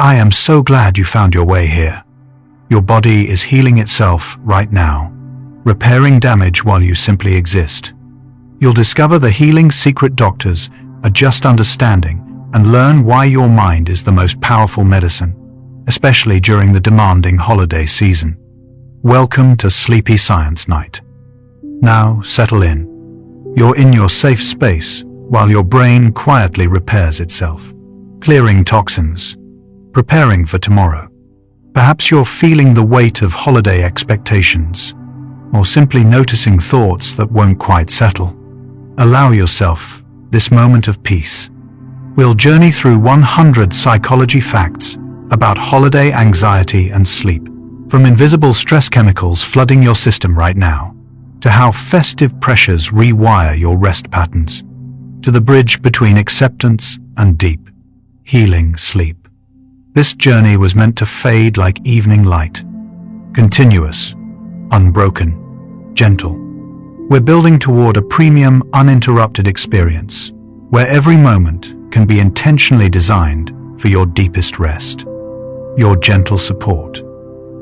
I am so glad you found your way here. Your body is healing itself right now, repairing damage while you simply exist. You'll discover the healing secret doctors, a just understanding, and learn why your mind is the most powerful medicine, especially during the demanding holiday season. Welcome to Sleepy Science Night. Now settle in. You're in your safe space while your brain quietly repairs itself, clearing toxins, preparing for tomorrow. Perhaps you're feeling the weight of holiday expectations, or simply noticing thoughts that won't quite settle. Allow yourself this moment of peace. We'll journey through 100 psychology facts about holiday anxiety and sleep, from invisible stress chemicals flooding your system right now, to how festive pressures rewire your rest patterns, to the bridge between acceptance and deep, healing sleep. This journey was meant to fade like evening light, continuous, unbroken, gentle. We're building toward a premium, uninterrupted experience, where every moment can be intentionally designed for your deepest rest. Your gentle support,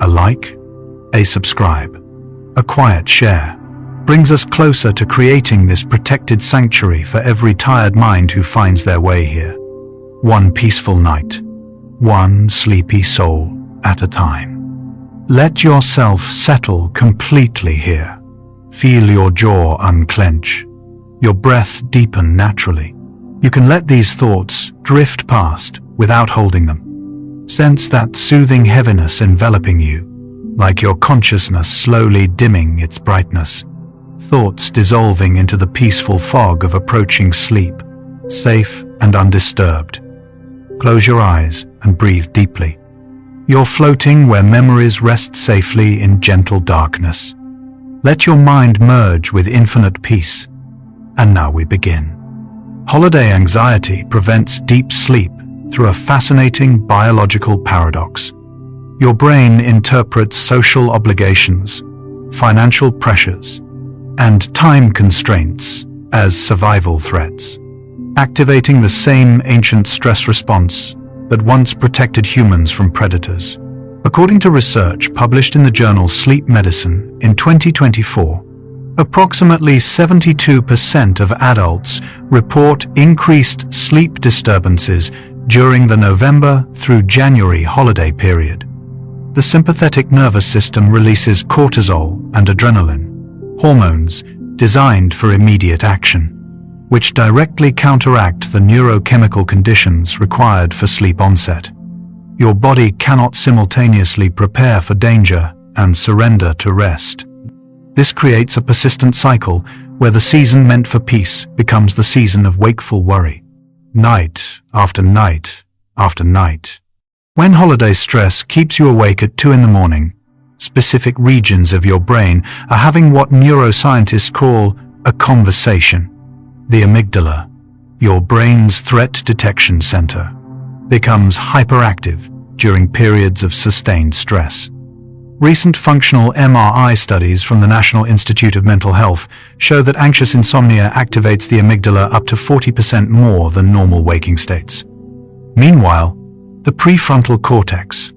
a like, a subscribe, a quiet share, brings us closer to creating this protected sanctuary for every tired mind who finds their way here. One peaceful night, one sleepy soul at a time. Let yourself settle completely here. Feel your jaw unclench, your breath deepen naturally. You can let these thoughts drift past without holding them. Sense that soothing heaviness enveloping you, like your consciousness slowly dimming its brightness. Thoughts dissolving into the peaceful fog of approaching sleep, safe and undisturbed. Close your eyes and breathe deeply. You're floating where memories rest safely in gentle darkness. Let your mind merge with infinite peace. And now we begin. Holiday anxiety prevents deep sleep through a fascinating biological paradox. Your brain interprets social obligations, financial pressures, and time constraints as survival threats, activating the same ancient stress response that once protected humans from predators. According to research published in the journal Sleep Medicine in 2024, approximately 72% of adults report increased sleep disturbances during the November through January holiday period. The sympathetic nervous system releases cortisol and adrenaline, hormones designed for immediate action, which directly counteract the neurochemical conditions required for sleep onset. Your body cannot simultaneously prepare for danger and surrender to rest. This creates a persistent cycle where the season meant for peace becomes the season of wakeful worry, night after night after night. When holiday stress keeps you awake at 2 a.m, specific regions of your brain are having what neuroscientists call a conversation. The amygdala, your brain's threat detection center, becomes hyperactive during periods of sustained stress. Recent functional MRI studies from the National Institute of Mental Health show that anxious insomnia activates the amygdala up to 40% more than normal waking states. Meanwhile, the prefrontal cortex,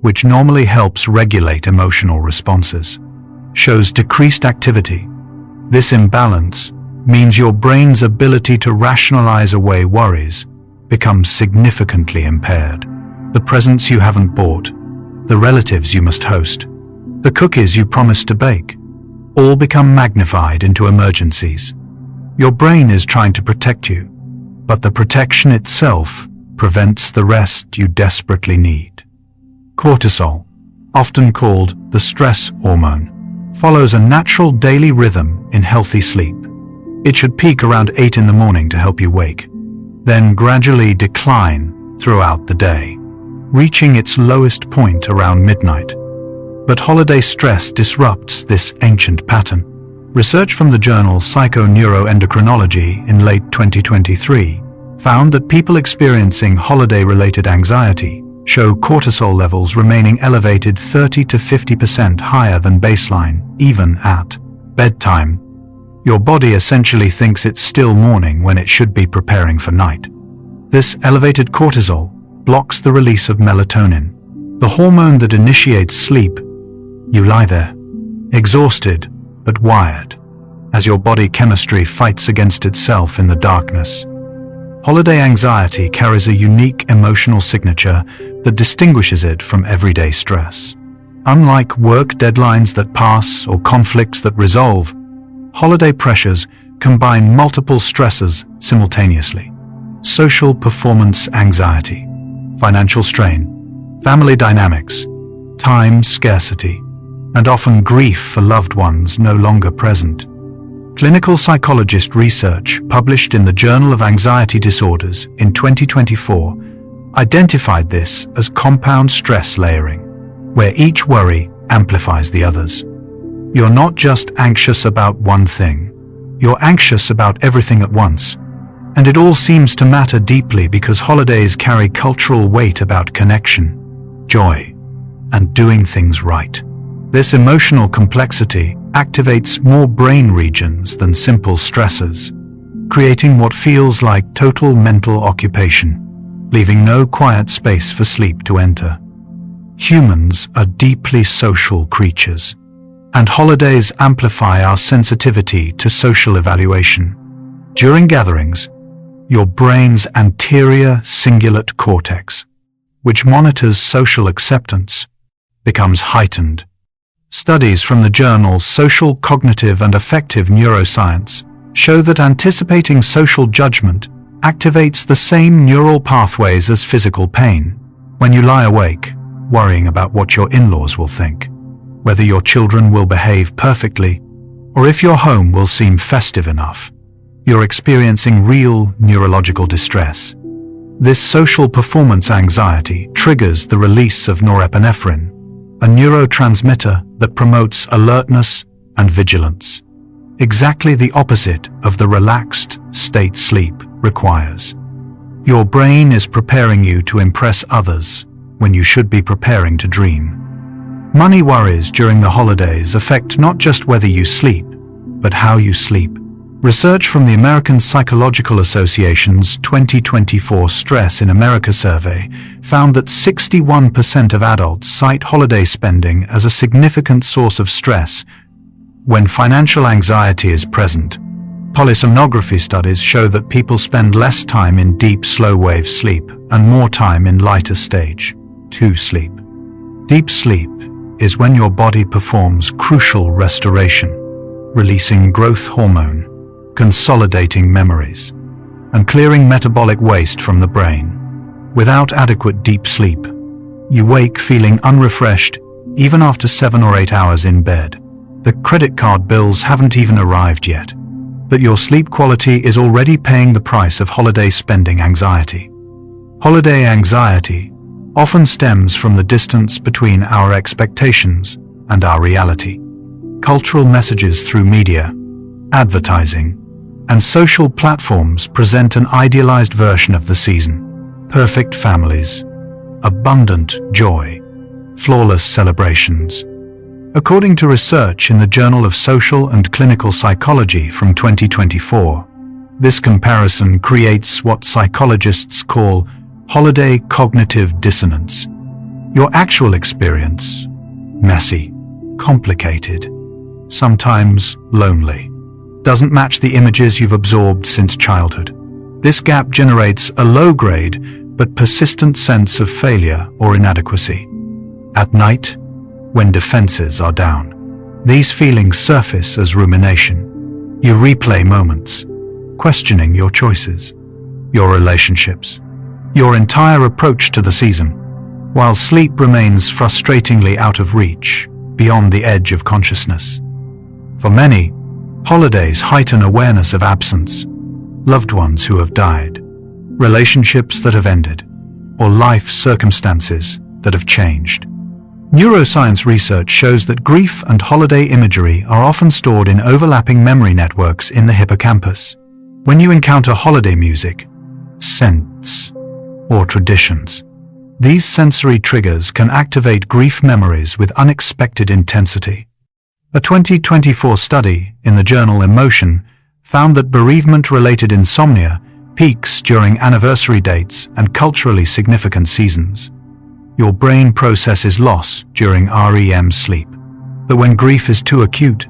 which normally helps regulate emotional responses, shows decreased activity. This imbalance means your brain's ability to rationalize away worries becomes significantly impaired. The presents you haven't bought, the relatives you must host, the cookies you promised to bake, all become magnified into emergencies. Your brain is trying to protect you, but the protection itself prevents the rest you desperately need. Cortisol, often called the stress hormone, follows a natural daily rhythm in healthy sleep. It should peak around 8 a.m. to help you wake, then gradually decline throughout the day, reaching its lowest point around midnight. But holiday stress disrupts this ancient pattern. Research from the journal Psychoneuroendocrinology in late 2023 found that people experiencing holiday-related anxiety show cortisol levels remaining elevated 30 to 50% higher than baseline, even at bedtime. Your body essentially thinks it's still morning when it should be preparing for night. This elevated cortisol blocks the release of melatonin, the hormone that initiates sleep. You lie there, exhausted but wired, as your body chemistry fights against itself in the darkness. Holiday anxiety carries a unique emotional signature that distinguishes it from everyday stress. Unlike work deadlines that pass or conflicts that resolve, holiday pressures combine multiple stresses simultaneously. Social performance anxiety, financial strain, family dynamics, time scarcity, and often grief for loved ones no longer present. Clinical psychologist research published in the Journal of Anxiety Disorders in 2024 identified this as compound stress layering, where each worry amplifies the others. You're not just anxious about one thing, you're anxious about everything at once. And it all seems to matter deeply because holidays carry cultural weight about connection, joy, and doing things right. This emotional complexity activates more brain regions than simple stressors, creating what feels like total mental occupation, leaving no quiet space for sleep to enter. Humans are deeply social creatures, and holidays amplify our sensitivity to social evaluation. During gatherings, your brain's anterior cingulate cortex, which monitors social acceptance, becomes heightened. Studies from the journals Social, Cognitive, and Affective Neuroscience show that anticipating social judgment activates the same neural pathways as physical pain. When you lie awake, worrying about what your in-laws will think, whether your children will behave perfectly, or if your home will seem festive enough, you're experiencing real neurological distress. This social performance anxiety triggers the release of norepinephrine, a neurotransmitter that promotes alertness and vigilance, exactly the opposite of the relaxed state sleep requires. Your brain is preparing you to impress others when you should be preparing to dream. Money worries during the holidays affect not just whether you sleep, but how you sleep. Research from the American Psychological Association's 2024 Stress in America survey found that 61% of adults cite holiday spending as a significant source of stress when financial anxiety is present. Polysomnography studies show that people spend less time in deep, slow-wave sleep and more time in lighter stage 2 sleep. Deep sleep is when your body performs crucial restoration, releasing growth hormone, consolidating memories, and clearing metabolic waste from the brain. Without adequate deep sleep, you wake feeling unrefreshed even after 7 or 8 hours in bed. The credit card bills haven't even arrived yet, but your sleep quality is already paying the price of holiday spending anxiety. Holiday anxiety often stems from the distance between our expectations and our reality. Cultural messages through media, advertising, and social platforms present an idealized version of the season. Perfect families, abundant joy, flawless celebrations. According to research in the Journal of Social and Clinical Psychology from 2024, this comparison creates what psychologists call holiday cognitive dissonance. Your actual experience, messy, complicated, sometimes lonely, doesn't match the images you've absorbed since childhood. This gap generates a low-grade but persistent sense of failure or inadequacy. At night, when defenses are down, these feelings surface as rumination. You replay moments, questioning your choices, your relationships, your entire approach to the season, while sleep remains frustratingly out of reach, beyond the edge of consciousness. For many, holidays heighten awareness of absence, loved ones who have died, relationships that have ended, or life circumstances that have changed. Neuroscience research shows that grief and holiday imagery are often stored in overlapping memory networks in the hippocampus. When you encounter holiday music, scents, or traditions, these sensory triggers can activate grief memories with unexpected intensity. A 2024 study in the journal Emotion found that bereavement-related insomnia peaks during anniversary dates and culturally significant seasons. Your brain processes loss during REM sleep, but when grief is too acute,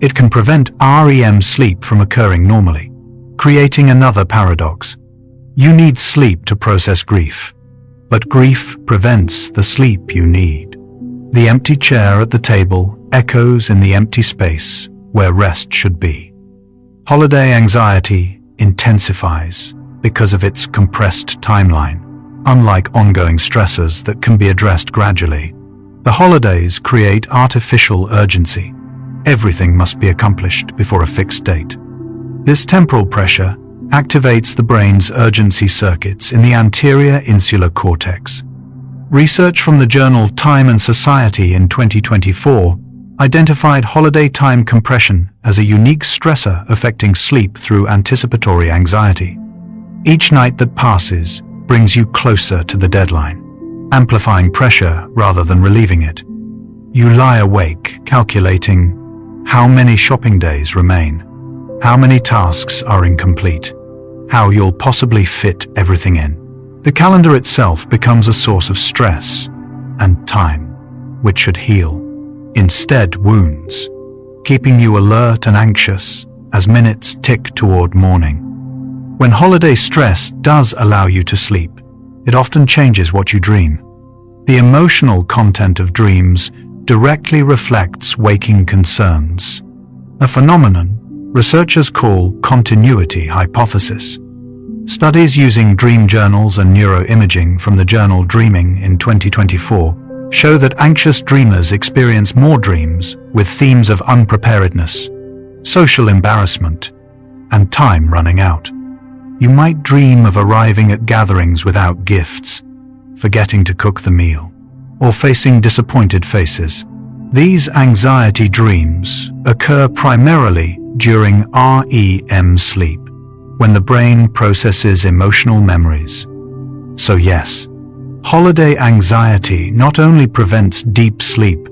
it can prevent REM sleep from occurring normally, creating another paradox. You need sleep to process grief, but grief prevents the sleep you need. The empty chair at the table echoes in the empty space where rest should be. Holiday anxiety intensifies because of its compressed timeline. Unlike ongoing stressors that can be addressed gradually, the holidays create artificial urgency. Everything must be accomplished before a fixed date. This temporal pressure activates the brain's urgency circuits in the anterior insular cortex. Research from the journal Time and Society in 2024 identified holiday time compression as a unique stressor affecting sleep through anticipatory anxiety. Each night that passes brings you closer to the deadline, amplifying pressure rather than relieving it. You lie awake, calculating how many shopping days remain, how many tasks are incomplete, how you'll possibly fit everything in. The calendar itself becomes a source of stress, and time, which should heal, instead wounds, keeping you alert and anxious as minutes tick toward morning. When holiday stress does allow you to sleep, it often changes what you dream. The emotional content of dreams directly reflects waking concerns, a phenomenon researchers call continuity hypothesis. Studies using dream journals and neuroimaging from the journal Dreaming in 2024 show that anxious dreamers experience more dreams with themes of unpreparedness, social embarrassment, and time running out. You might dream of arriving at gatherings without gifts, forgetting to cook the meal, or facing disappointed faces. These anxiety dreams occur primarily during REM sleep, when the brain processes emotional memories. So yes, holiday anxiety not only prevents deep sleep,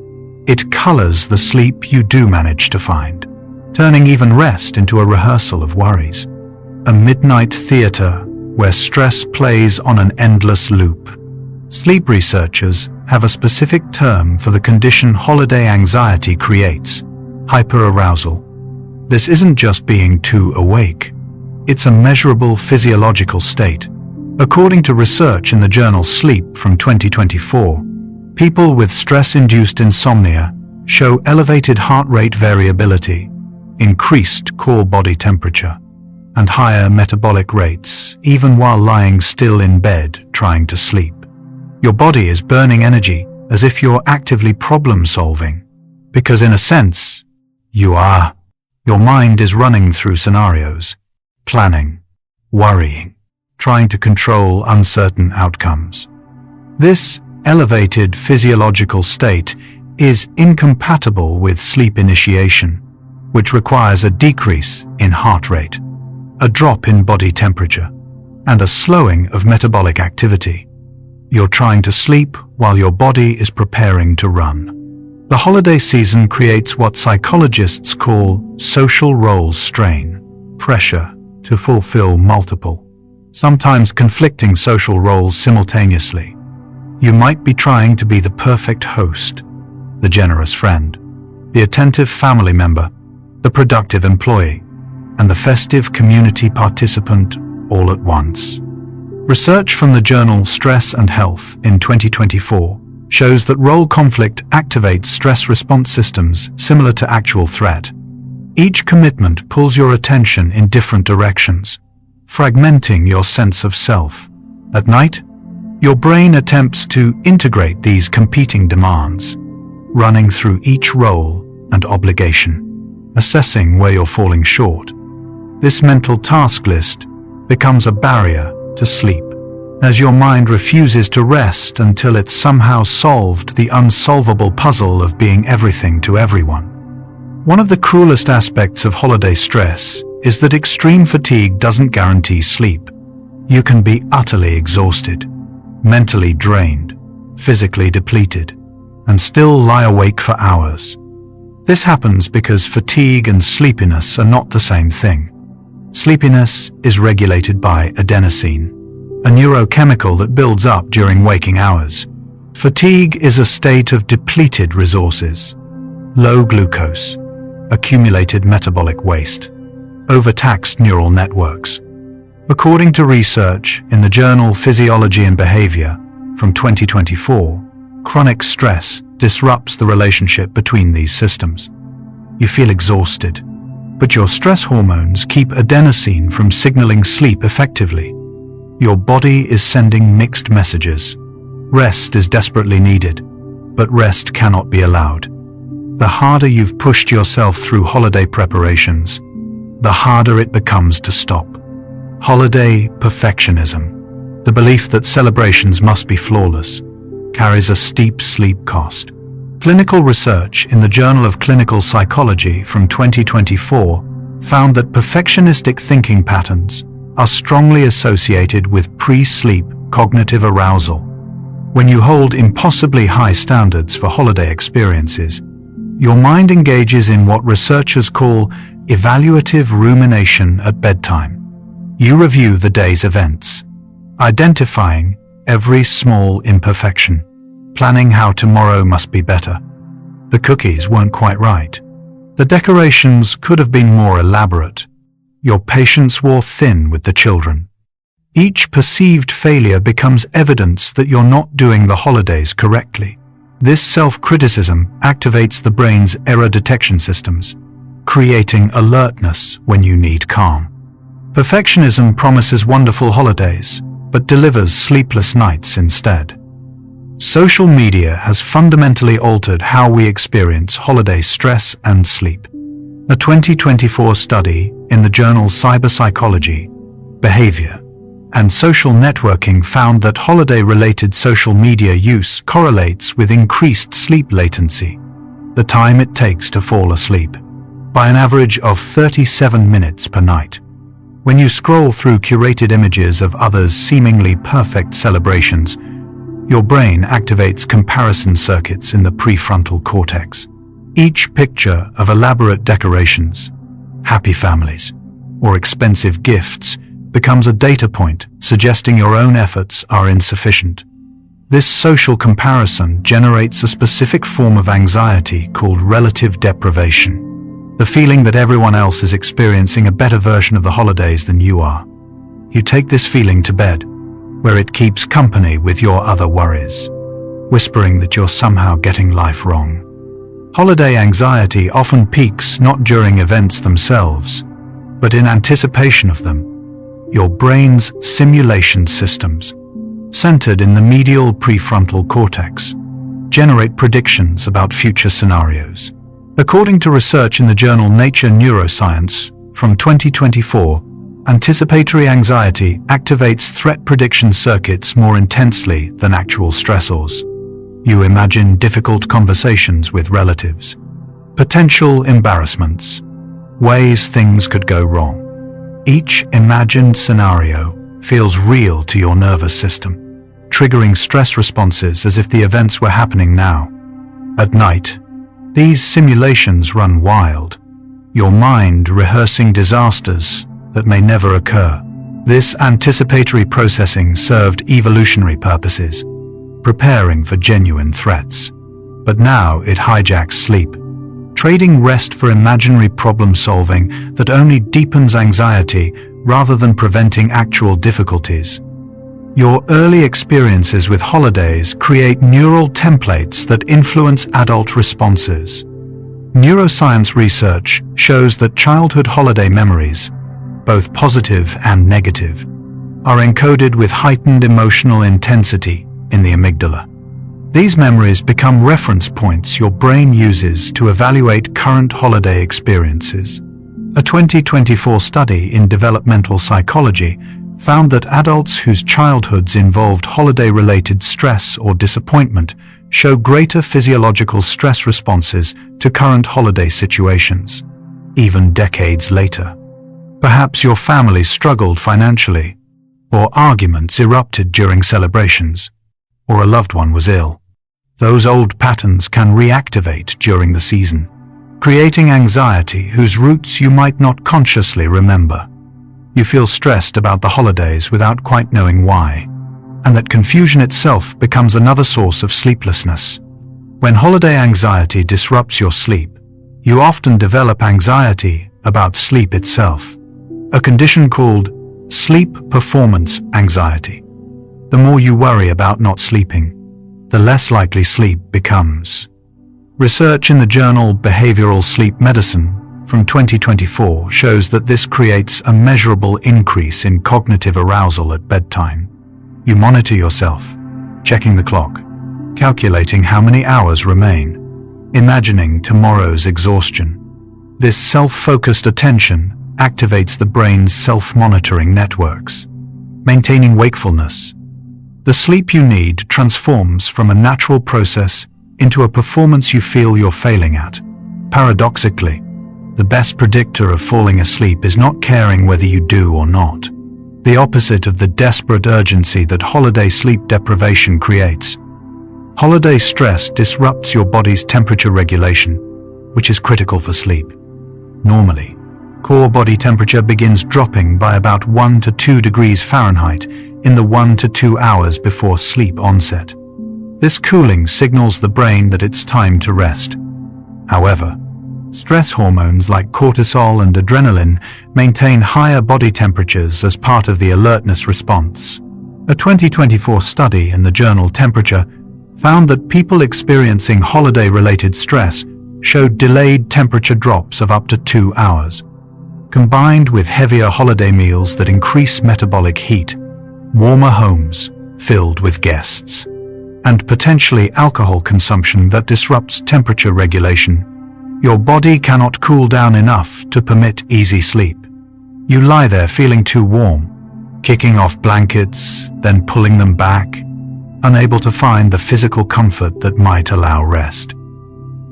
it colors the sleep you do manage to find, turning even rest into a rehearsal of worries. A midnight theater where stress plays on an endless loop. Sleep researchers have a specific term for the condition holiday anxiety creates: hyperarousal. This isn't just being too awake. It's a measurable physiological state. According to research in the journal Sleep from 2024, people with stress-induced insomnia show elevated heart rate variability, increased core body temperature, and higher metabolic rates, even while lying still in bed trying to sleep. Your body is burning energy as if you're actively problem-solving, because in a sense, you are. Your mind is running through scenarios, planning, worrying, trying to control uncertain outcomes. This elevated physiological state is incompatible with sleep initiation, which requires a decrease in heart rate, a drop in body temperature, and a slowing of metabolic activity. You're trying to sleep while your body is preparing to run. The holiday season creates what psychologists call social role strain, pressure to fulfill multiple, sometimes conflicting social roles simultaneously. You might be trying to be the perfect host, the generous friend, the attentive family member, the productive employee, and the festive community participant all at once. Research from the journal Stress and Health in 2024 shows that role conflict activates stress response systems similar to actual threat. Each commitment pulls your attention in different directions, fragmenting your sense of self. At night, your brain attempts to integrate these competing demands, running through each role and obligation, assessing where you're falling short. This mental task list becomes a barrier to sleep, as your mind refuses to rest until it's somehow solved the unsolvable puzzle of being everything to everyone. One of the cruelest aspects of holiday stress is that extreme fatigue doesn't guarantee sleep. You can be utterly exhausted, mentally drained, physically depleted, and still lie awake for hours. This happens because fatigue and sleepiness are not the same thing. Sleepiness is regulated by adenosine, a neurochemical that builds up during waking hours. Fatigue is a state of depleted resources, low glucose, accumulated metabolic waste, overtaxed neural networks. According to research in the journal Physiology and Behavior from 2024, chronic stress disrupts the relationship between these systems. You feel exhausted, but your stress hormones keep adenosine from signaling sleep effectively. Your body is sending mixed messages. Rest is desperately needed, but rest cannot be allowed. The harder you've pushed yourself through holiday preparations, the harder it becomes to stop. Holiday perfectionism, the belief that celebrations must be flawless, carries a steep sleep cost. Clinical research in the Journal of Clinical Psychology from 2024 found that perfectionistic thinking patterns are strongly associated with pre-sleep cognitive arousal. When you hold impossibly high standards for holiday experiences, your mind engages in what researchers call evaluative rumination at bedtime. You review the day's events, identifying every small imperfection, planning how tomorrow must be better. The cookies weren't quite right. The decorations could have been more elaborate. Your patience wore thin with the children. Each perceived failure becomes evidence that you're not doing the holidays correctly. This self-criticism activates the brain's error detection systems, creating alertness when you need calm. Perfectionism promises wonderful holidays, but delivers sleepless nights instead. Social media has fundamentally altered how we experience holiday stress and sleep. A 2024 study in the journal Cyberpsychology, Behavior, and Social Networking found that holiday-related social media use correlates with increased sleep latency, the time it takes to fall asleep, by an average of 37 minutes per night. When you scroll through curated images of others' seemingly perfect celebrations, your brain activates comparison circuits in the prefrontal cortex. Each picture of elaborate decorations, happy families, or expensive gifts becomes a data point suggesting your own efforts are insufficient. This social comparison generates a specific form of anxiety called relative deprivation, the feeling that everyone else is experiencing a better version of the holidays than you are. You take this feeling to bed, where it keeps company with your other worries, whispering that you're somehow getting life wrong. Holiday anxiety often peaks not during events themselves, but in anticipation of them. Your brain's simulation systems, centered in the medial prefrontal cortex, generate predictions about future scenarios. According to research in the journal Nature Neuroscience from 2024, anticipatory anxiety activates threat prediction circuits more intensely than actual stressors. You imagine difficult conversations with relatives, potential embarrassments, ways things could go wrong. Each imagined scenario feels real to your nervous system, triggering stress responses as if the events were happening now. At night, these simulations run wild, your mind rehearsing disasters that may never occur. This anticipatory processing served evolutionary purposes, preparing for genuine threats. But now it hijacks sleep, trading rest for imaginary problem-solving that only deepens anxiety rather than preventing actual difficulties. Your early experiences with holidays create neural templates that influence adult responses. Neuroscience research shows that childhood holiday memories, both positive and negative, are encoded with heightened emotional intensity in the amygdala. These memories become reference points your brain uses to evaluate current holiday experiences. A 2024 study in developmental psychology found that adults whose childhoods involved holiday-related stress or disappointment show greater physiological stress responses to current holiday situations, even decades later. Perhaps your family struggled financially, or arguments erupted during celebrations, or a loved one was ill. Those old patterns can reactivate during the season, creating anxiety whose roots you might not consciously remember. You feel stressed about the holidays without quite knowing why, and that confusion itself becomes another source of sleeplessness. When holiday anxiety disrupts your sleep, you often develop anxiety about sleep itself, a condition called sleep performance anxiety. The more you worry about not sleeping, the less likely sleep becomes. Research in the journal Behavioral Sleep Medicine from 2024 shows that this creates a measurable increase in cognitive arousal at bedtime. You monitor yourself, checking the clock, calculating how many hours remain, imagining tomorrow's exhaustion. This self-focused attention activates the brain's self-monitoring networks, maintaining wakefulness. The sleep you need transforms from a natural process into a performance you feel you're failing at. Paradoxically, the best predictor of falling asleep is not caring whether you do or not. The opposite of the desperate urgency that holiday sleep deprivation creates. Holiday stress disrupts your body's temperature regulation, which is critical for sleep. Normally, core body temperature begins dropping by about 1 to 2 degrees Fahrenheit in the 1 to 2 hours before sleep onset. This cooling signals the brain that it's time to rest. However, stress hormones like cortisol and adrenaline maintain higher body temperatures as part of the alertness response. A 2024 study in the journal Temperature found that people experiencing holiday-related stress showed delayed temperature drops of up to 2 hours. Combined with heavier holiday meals that increase metabolic heat, warmer homes filled with guests, and potentially alcohol consumption that disrupts temperature regulation, your body cannot cool down enough to permit easy sleep. You lie there feeling too warm, kicking off blankets, then pulling them back, unable to find the physical comfort that might allow rest.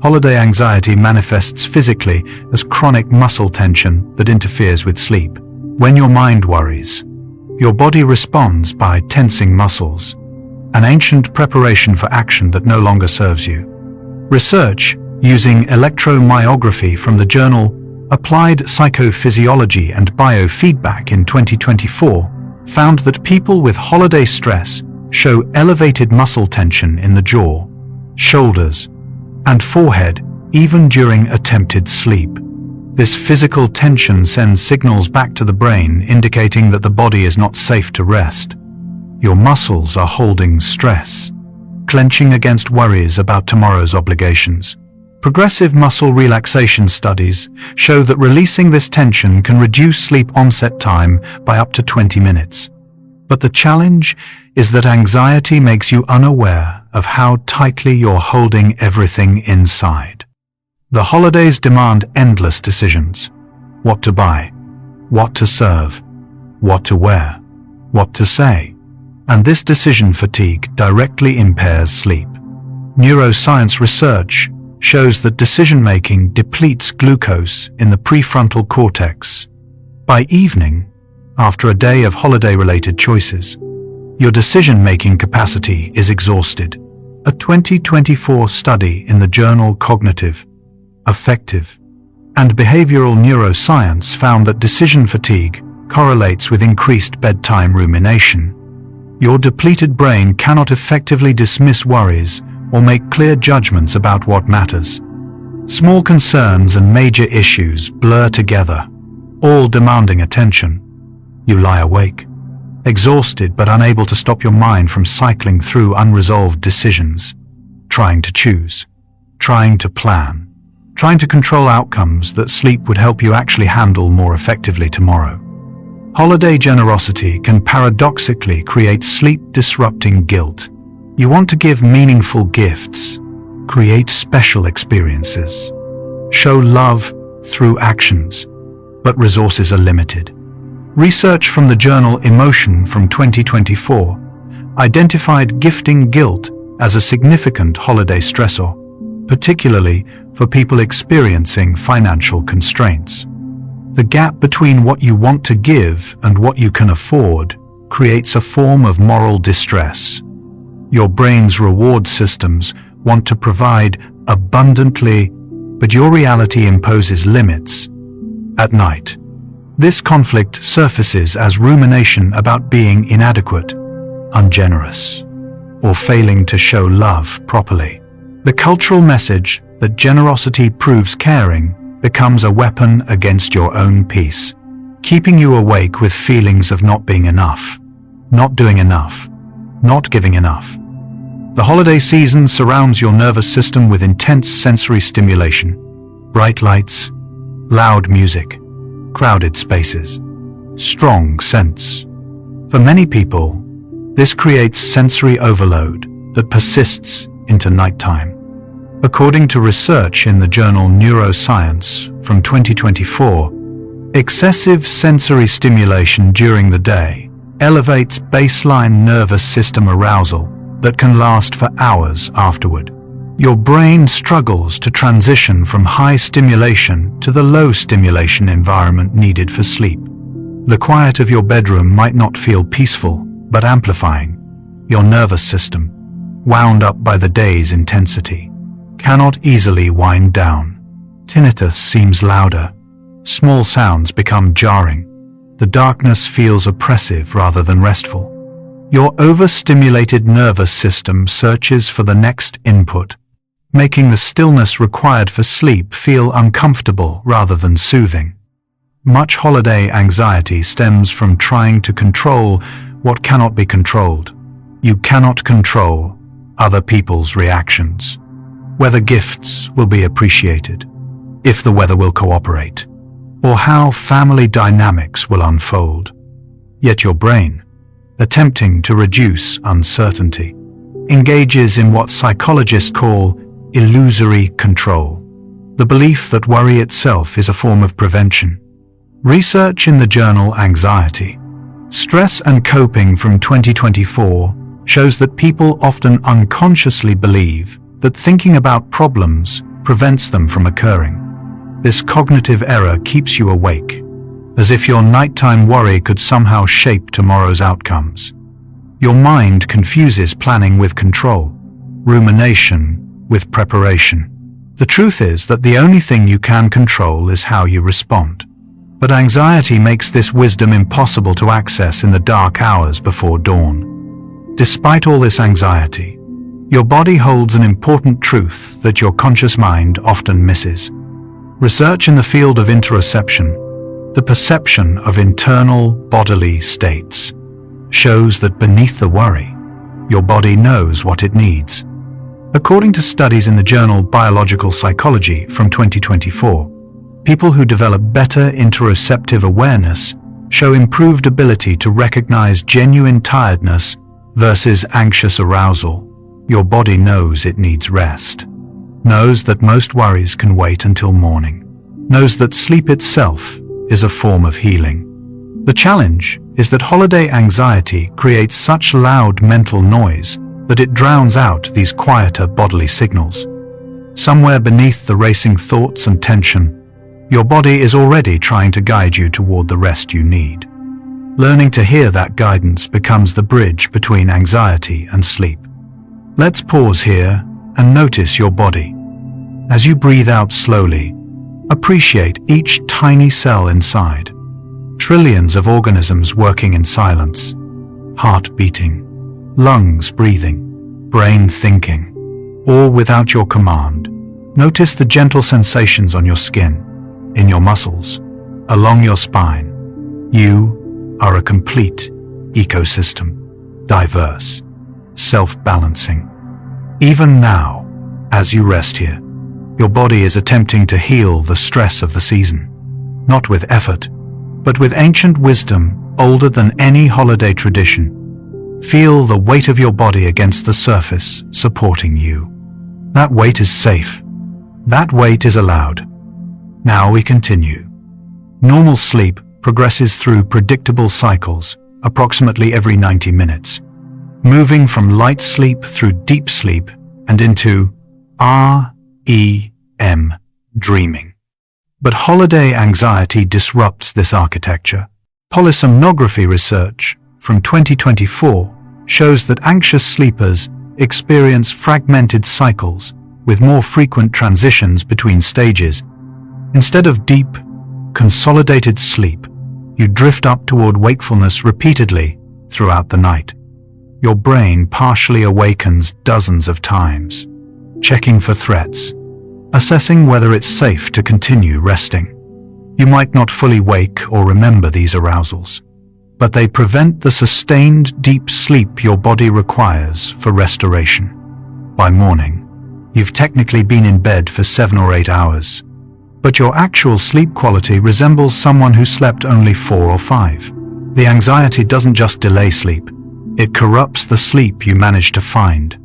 Holiday anxiety manifests physically as chronic muscle tension that interferes with sleep. When your mind worries, your body responds by tensing muscles, an ancient preparation for action that no longer serves you. Research using electromyography from the journal Applied Psychophysiology and Biofeedback in 2024 found that people with holiday stress show elevated muscle tension in the jaw, shoulders, and forehead even during attempted sleep. This physical tension sends signals back to the brain indicating that the body is not safe to rest. Your muscles are holding stress, clenching against worries about tomorrow's obligations. Progressive muscle relaxation studies show that releasing this tension can reduce sleep onset time by up to 20 minutes. But the challenge is that anxiety makes you unaware of how tightly you're holding everything inside. The holidays demand endless decisions. What to buy, what to serve, what to wear, what to say. And this decision fatigue directly impairs sleep. Neuroscience research shows that decision-making depletes glucose in the prefrontal cortex. By evening, after a day of holiday-related choices, your decision-making capacity is exhausted. A 2024 study in the journal Cognitive, Affective, and Behavioral Neuroscience found that decision fatigue correlates with increased bedtime rumination. Your depleted brain cannot effectively dismiss worries or make clear judgments about what matters. Small concerns and major issues blur together, all demanding attention. You lie awake, exhausted but unable to stop your mind from cycling through unresolved decisions, trying to choose, trying to plan, trying to control outcomes that sleep would help you actually handle more effectively tomorrow. Holiday generosity can paradoxically create sleep-disrupting guilt. You want to give meaningful gifts, create special experiences, show love through actions, but resources are limited. Research from the journal Emotion from 2024 identified gifting guilt as a significant holiday stressor, particularly for people experiencing financial constraints. The gap between what you want to give and what you can afford creates a form of moral distress. Your brain's reward systems want to provide abundantly, but your reality imposes limits. At night, This conflict surfaces as rumination about being inadequate, ungenerous, or failing to show love properly. The cultural message that generosity proves caring becomes a weapon against your own peace, keeping you awake with feelings of not being enough, not doing enough, not giving enough. The holiday season surrounds your nervous system with intense sensory stimulation, bright lights, loud music, crowded spaces, strong scents. For many people, this creates sensory overload that persists into nighttime. According to research in the journal Neuroscience from 2024, excessive sensory stimulation during the day elevates baseline nervous system arousal that can last for hours afterward. Your brain struggles to transition from high stimulation to the low stimulation environment needed for sleep. The quiet of your bedroom might not feel peaceful, but amplifying. Your nervous system, wound up by the day's intensity, cannot easily wind down. Tinnitus seems louder. Small sounds become jarring. The darkness feels oppressive rather than restful. Your overstimulated nervous system searches for the next input, making the stillness required for sleep feel uncomfortable rather than soothing. Much holiday anxiety stems from trying to control what cannot be controlled. You cannot control other people's reactions, whether gifts will be appreciated, if the weather will cooperate, or how family dynamics will unfold. Yet your brain, attempting to reduce uncertainty, engages in what psychologists call illusory control, the belief that worry itself is a form of prevention. Research in the journal Anxiety, Stress and Coping from 2024 shows that people often unconsciously believe that thinking about problems prevents them from occurring. This cognitive error keeps you awake, as if your nighttime worry could somehow shape tomorrow's outcomes. Your mind confuses planning with control, rumination with preparation. The truth is that the only thing you can control is how you respond. But anxiety makes this wisdom impossible to access in the dark hours before dawn. Despite all this anxiety, your body holds an important truth that your conscious mind often misses. Research in the field of interoception, the perception of internal bodily states, shows that beneath the worry, your body knows what it needs. According to studies in the journal Biological Psychology from 2024, people who develop better interoceptive awareness show improved ability to recognize genuine tiredness versus anxious arousal. Your body knows it needs rest, knows that most worries can wait until morning, knows that sleep itself is a form of healing. The challenge is that holiday anxiety creates such loud mental noise that it drowns out these quieter bodily signals. Somewhere beneath the racing thoughts and tension, your body is already trying to guide you toward the rest you need. Learning to hear that guidance becomes the bridge between anxiety and sleep. Let's pause here and notice your body. As you breathe out slowly, appreciate each tiny cell inside. Trillions of organisms working in silence. Heart beating, lungs breathing, brain thinking, all without your command. Notice the gentle sensations on your skin, in your muscles, along your spine. You are a complete ecosystem, diverse, self-balancing. Even now, as you rest here, your body is attempting to heal the stress of the season, not with effort, but with ancient wisdom older than any holiday tradition. Feel the weight of your body against the surface, supporting you. That weight is safe. That weight is allowed. Now we continue. Normal sleep progresses through predictable cycles, approximately every 90 minutes, moving from light sleep through deep sleep and into REM, dreaming. But holiday anxiety disrupts this architecture. Polysomnography research from 2024 shows that anxious sleepers experience fragmented cycles with more frequent transitions between stages. Instead of deep, consolidated sleep, You drift up toward wakefulness repeatedly throughout the night. Your brain partially awakens dozens of times, checking for threats, assessing whether it's safe to continue resting. You might not fully wake or remember these arousals, but they prevent the sustained deep sleep your body requires for restoration. By morning, you've technically been in bed for 7 or 8 hours, but your actual sleep quality resembles someone who slept only 4 or 5. The anxiety doesn't just delay sleep, it corrupts the sleep you managed to find.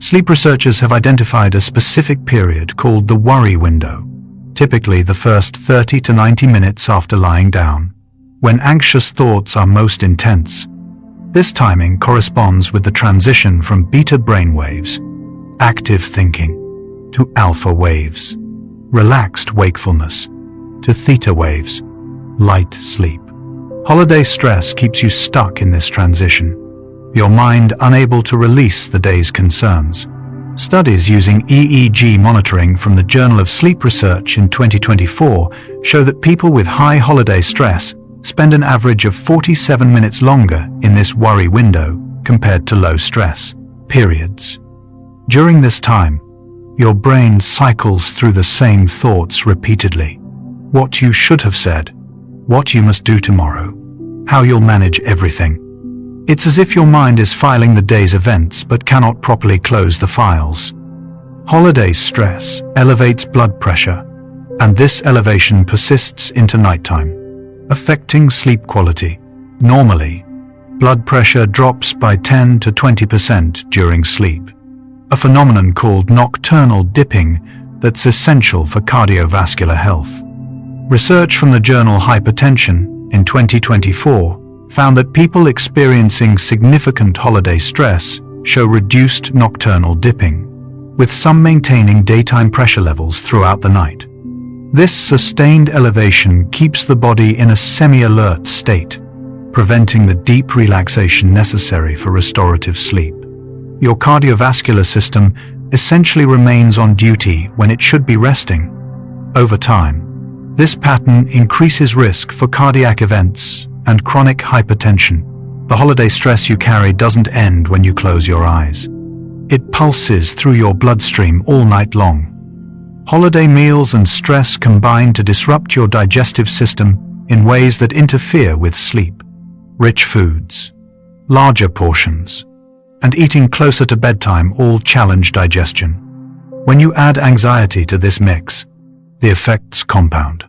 Sleep researchers have identified a specific period called the worry window, typically the first 30 to 90 minutes after lying down, when anxious thoughts are most intense. This timing corresponds with the transition from beta brainwaves, active thinking, to alpha waves, relaxed wakefulness, to theta waves, light sleep. Holiday stress keeps you stuck in this transition, your mind unable to release the day's concerns. Studies using EEG monitoring from the Journal of Sleep Research in 2024 show that people with high holiday stress spend an average of 47 minutes longer in this worry window compared to low stress periods. During this time, your brain cycles through the same thoughts repeatedly. What you should have said, what you must do tomorrow, how you'll manage everything. It's as if your mind is filing the day's events but cannot properly close the files. Holiday stress elevates blood pressure, and this elevation persists into nighttime, affecting sleep quality. Normally, blood pressure drops by 10 to 20% during sleep, a phenomenon called nocturnal dipping that's essential for cardiovascular health. Research from the journal Hypertension in 2024 found that people experiencing significant holiday stress show reduced nocturnal dipping, with some maintaining daytime pressure levels throughout the night. This sustained elevation keeps the body in a semi-alert state, preventing the deep relaxation necessary for restorative sleep. Your cardiovascular system essentially remains on duty when it should be resting. Over time, this pattern increases risk for cardiac events and chronic hypertension. The holiday stress you carry doesn't end when you close your eyes. It pulses through your bloodstream all night long. Holiday meals and stress combine to disrupt your digestive system in ways that interfere with sleep. Rich foods, larger portions, and eating closer to bedtime all challenge digestion. When you add anxiety to this mix, the effects compound.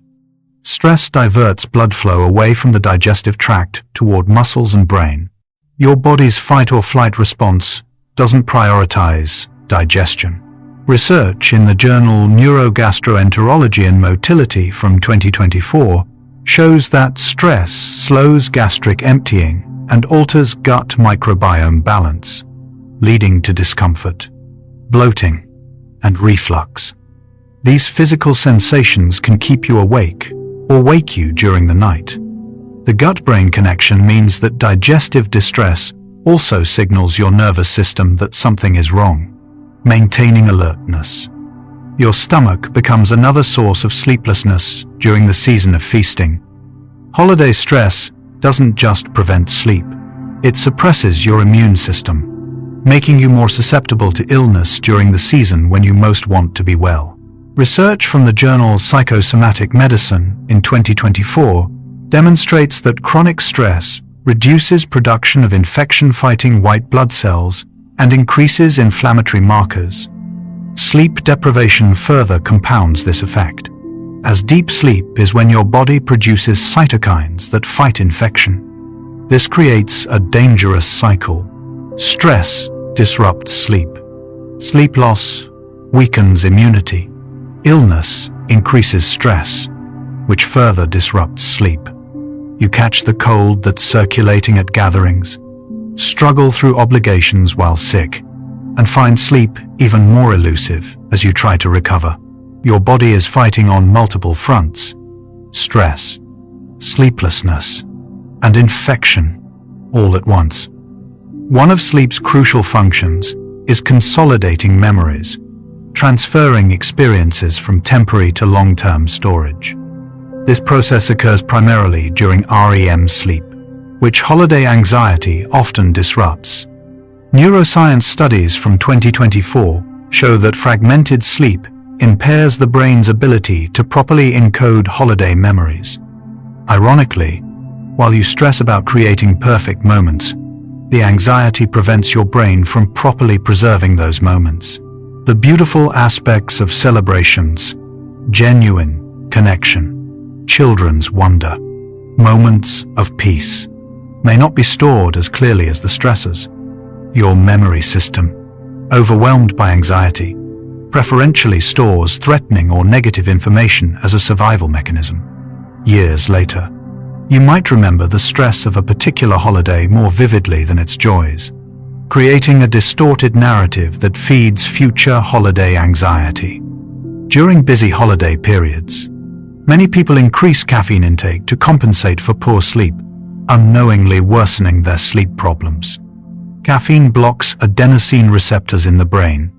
Stress diverts blood flow away from the digestive tract toward muscles and brain. Your body's fight-or-flight response doesn't prioritize digestion. Research in the journal Neurogastroenterology and Motility from 2024 shows that stress slows gastric emptying and alters gut microbiome balance, leading to discomfort, bloating, and reflux. These physical sensations can keep you awake or wake you during the night. The gut-brain connection means that digestive distress also signals your nervous system that something is wrong, maintaining alertness. Your stomach becomes another source of sleeplessness during the season of feasting. Holiday stress doesn't just prevent sleep, it suppresses your immune system, making you more susceptible to illness during the season when you most want to be well. Research from the journal Psychosomatic Medicine in 2024 demonstrates that chronic stress reduces production of infection-fighting white blood cells and increases inflammatory markers. Sleep deprivation further compounds this effect, as deep sleep is when your body produces cytokines that fight infection. This creates a dangerous cycle. Stress disrupts sleep. Sleep loss weakens immunity. Illness increases stress, which further disrupts sleep. You catch the cold that's circulating at gatherings, struggle through obligations while sick, and find sleep even more elusive as you try to recover. Your body is fighting on multiple fronts: stress, sleeplessness, and infection, all at once. One of sleep's crucial functions is consolidating memories, transferring experiences from temporary to long-term storage. This process occurs primarily during REM sleep, which holiday anxiety often disrupts. Neuroscience studies from 2024 show that fragmented sleep impairs the brain's ability to properly encode holiday memories. Ironically, while you stress about creating perfect moments, the anxiety prevents your brain from properly preserving those moments. The beautiful aspects of celebrations, genuine connection, children's wonder, moments of peace, may not be stored as clearly as the stressors. Your memory system, overwhelmed by anxiety, preferentially stores threatening or negative information as a survival mechanism. Years later, you might remember the stress of a particular holiday more vividly than its joys, creating a distorted narrative that feeds future holiday anxiety. During busy holiday periods, many people increase caffeine intake to compensate for poor sleep, unknowingly worsening their sleep problems. Caffeine blocks adenosine receptors in the brain,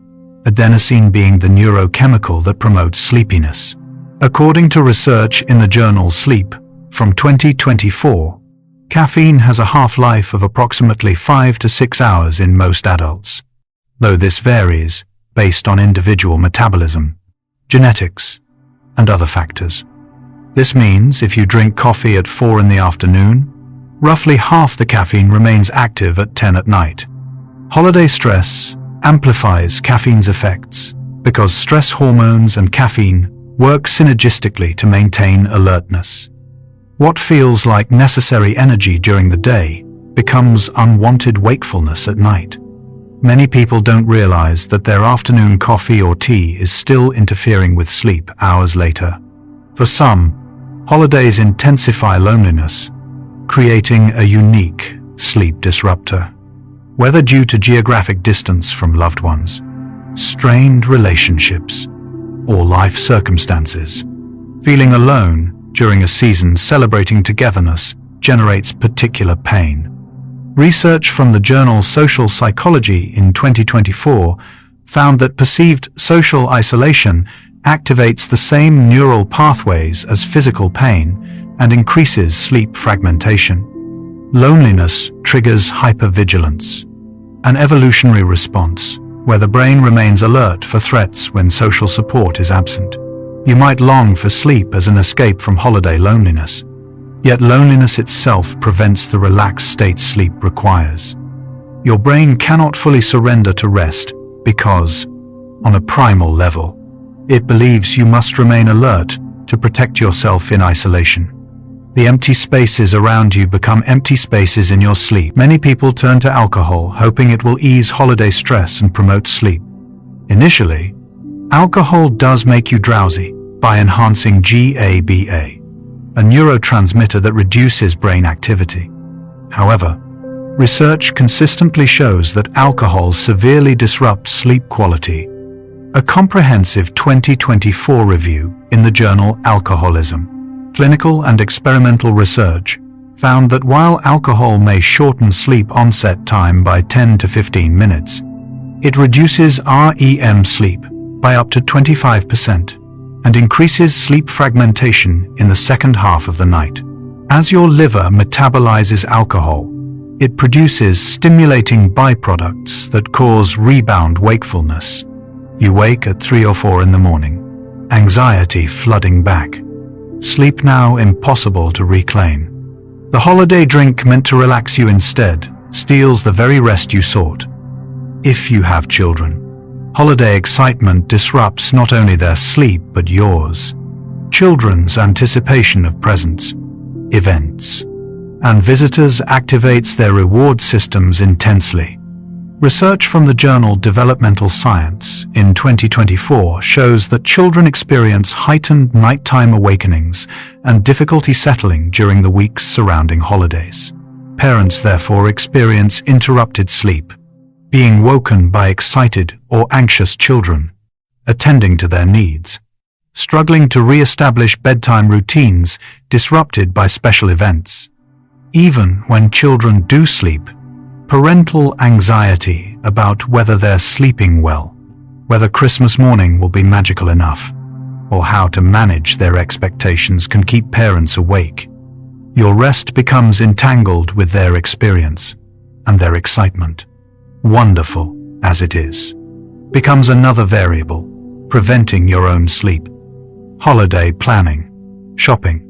adenosine being the neurochemical that promotes sleepiness. According to research in the journal Sleep from 2024, caffeine has a half-life of approximately 5 to 6 hours in most adults, though this varies based on individual metabolism, genetics, and other factors. This means if you drink coffee at 4 in the afternoon, roughly half the caffeine remains active at 10 at night. Holiday stress amplifies caffeine's effects because stress hormones and caffeine work synergistically to maintain alertness. What feels like necessary energy during the day becomes unwanted wakefulness at night. Many people don't realize that their afternoon coffee or tea is still interfering with sleep hours later. For some, holidays intensify loneliness, creating a unique sleep disruptor. Whether due to geographic distance from loved ones, strained relationships, or life circumstances, feeling alone during a season celebrating togetherness generates particular pain. Research from the journal Social Psychology in 2024 found that perceived social isolation activates the same neural pathways as physical pain and increases sleep fragmentation. Loneliness triggers hypervigilance, an evolutionary response where the brain remains alert for threats when social support is absent. You might long for sleep as an escape from holiday loneliness, yet loneliness itself prevents the relaxed state sleep requires. Your brain cannot fully surrender to rest because, on a primal level, it believes you must remain alert to protect yourself in isolation. The empty spaces around you become empty spaces in your sleep. Many people turn to alcohol, hoping it will ease holiday stress and promote sleep. Initially, alcohol does make you drowsy by enhancing GABA, a neurotransmitter that reduces brain activity. However, research consistently shows that alcohol severely disrupts sleep quality. A comprehensive 2024 review in the journal Alcoholism, Clinical and Experimental Research found that while alcohol may shorten sleep onset time by 10 to 15 minutes, it reduces REM sleep by up to 25% and increases sleep fragmentation in the second half of the night. As your liver metabolizes alcohol, it produces stimulating byproducts that cause rebound wakefulness. You wake at 3 or 4 in the morning, anxiety flooding back. Sleep now impossible to reclaim. The holiday drink meant to relax you instead steals the very rest you sought. If you have children, holiday excitement disrupts not only their sleep but yours. Children's anticipation of presents, events, and visitors activates their reward systems intensely. Research from the journal Developmental Science in 2024 shows that children experience heightened nighttime awakenings and difficulty settling during the weeks surrounding holidays. Parents therefore experience interrupted sleep, being woken by excited or anxious children, attending to their needs, struggling to re-establish bedtime routines disrupted by special events. Even when children do sleep, parental anxiety about whether they're sleeping well, whether Christmas morning will be magical enough, or how to manage their expectations can keep parents awake. Your rest becomes entangled with their experience, and their excitement, wonderful as it is, becomes another variable, preventing your own sleep. Holiday planning, shopping,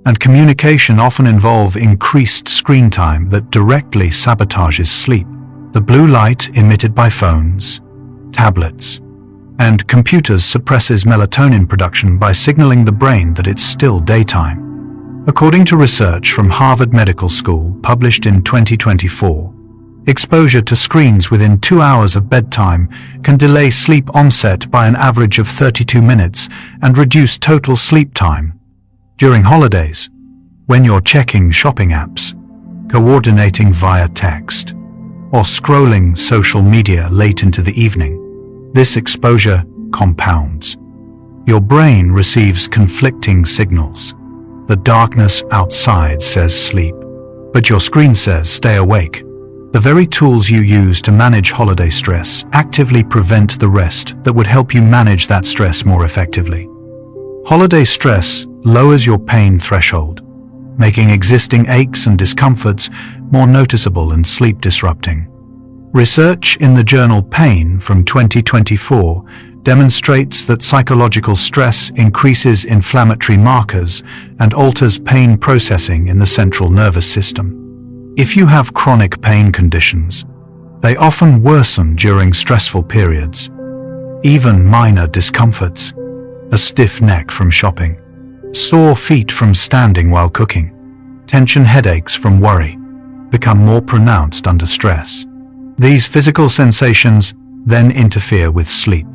and communication often involve increased screen time that directly sabotages sleep. The blue light emitted by phones, tablets, and computers suppresses melatonin production by signaling the brain that it's still daytime. According to research from Harvard Medical School published in 2024, exposure to screens within 2 hours of bedtime can delay sleep onset by an average of 32 minutes and reduce total sleep time. During holidays, when you're checking shopping apps, coordinating via text, or scrolling social media late into the evening, this exposure compounds. Your brain receives conflicting signals. The darkness outside says sleep, but your screen says stay awake. The very tools you use to manage holiday stress actively prevent the rest that would help you manage that stress more effectively. Holiday stress lowers your pain threshold, making existing aches and discomforts more noticeable and sleep disrupting. Research in the journal Pain from 2024 demonstrates that psychological stress increases inflammatory markers and alters pain processing in the central nervous system. If you have chronic pain conditions, they often worsen during stressful periods. Even minor discomforts, a stiff neck from shopping, sore feet from standing while cooking, tension headaches from worry, become more pronounced under stress. These physical sensations then interfere with sleep,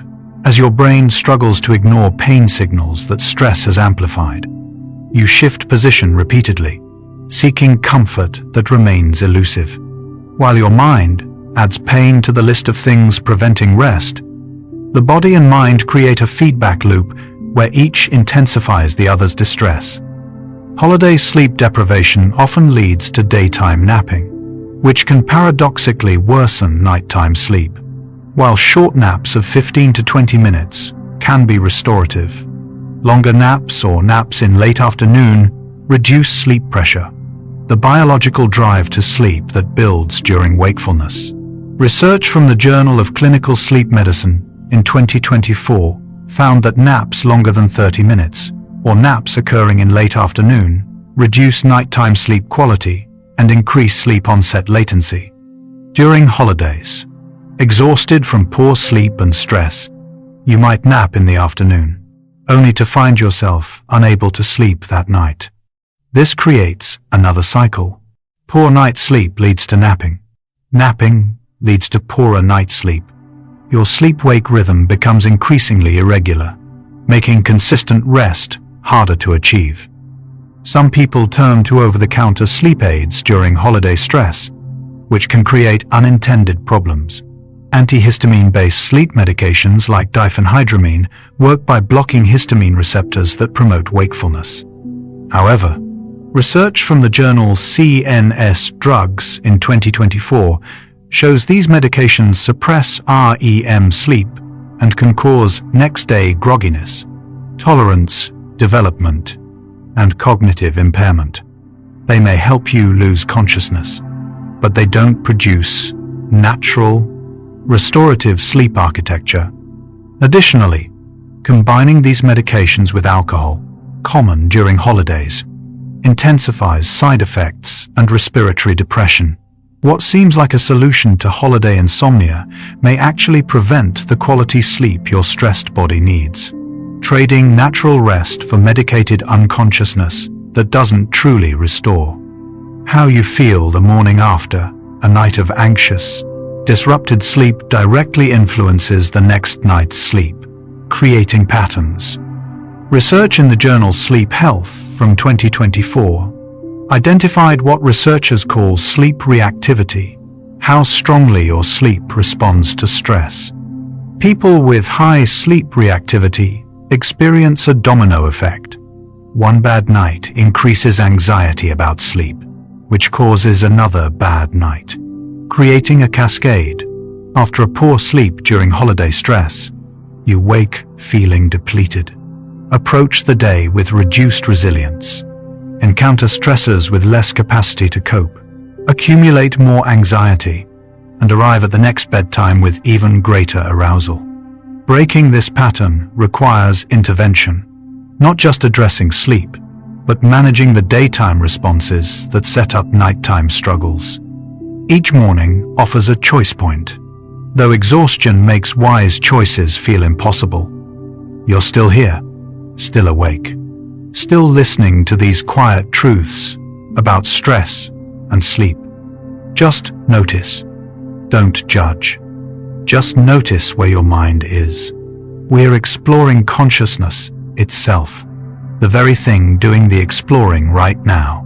as your brain struggles to ignore pain signals that stress has amplified. You shift position repeatedly, seeking comfort that remains elusive, while your mind adds pain to the list of things preventing rest. The body and mind create a feedback loop where each intensifies the other's distress. Holiday sleep deprivation often leads to daytime napping, which can paradoxically worsen nighttime sleep, while short naps of 15 to 20 minutes can be restorative. Longer naps or naps in late afternoon reduce sleep pressure, the biological drive to sleep that builds during wakefulness. Research from the Journal of Clinical Sleep Medicine in 2024 found that naps longer than 30 minutes, or naps occurring in late afternoon, reduce nighttime sleep quality and increase sleep onset latency. During holidays, exhausted from poor sleep and stress, you might nap in the afternoon, only to find yourself unable to sleep that night. This creates another cycle. Poor night sleep leads to napping. Napping leads to poorer night sleep. Your sleep-wake rhythm becomes increasingly irregular, making consistent rest harder to achieve. Some people turn to over-the-counter sleep aids during holiday stress, which can create unintended problems. Antihistamine-based sleep medications like diphenhydramine work by blocking histamine receptors that promote wakefulness. However, research from the journal CNS Drugs in 2024 shows these medications suppress REM sleep and can cause next-day grogginess, tolerance development, and cognitive impairment. They may help you lose consciousness, but they don't produce natural, restorative sleep architecture. Additionally, combining these medications with alcohol, common during holidays, intensifies side effects and respiratory depression. What seems like a solution to holiday insomnia may actually prevent the quality sleep your stressed body needs. Trading natural rest for medicated unconsciousness that doesn't truly restore. How you feel the morning after a night of anxious, disrupted sleep directly influences the next night's sleep, creating patterns. Research in the journal Sleep Health from 2024 identified what researchers call sleep reactivity, how strongly your sleep responds to stress. People with high sleep reactivity experience a domino effect. One bad night increases anxiety about sleep, which causes another bad night, creating a cascade. After a poor sleep during holiday stress, you wake feeling depleted, approach the day with reduced resilience, encounter stressors with less capacity to cope, accumulate more anxiety, and arrive at the next bedtime with even greater arousal. Breaking this pattern requires intervention, not just addressing sleep, but managing the daytime responses that set up nighttime struggles. Each morning offers a choice point. Though exhaustion makes wise choices feel impossible, you're still here, still awake, still listening to these quiet truths about stress and sleep. Just notice. Don't judge. Just notice where your mind is. We're exploring consciousness itself, the very thing doing the exploring right now.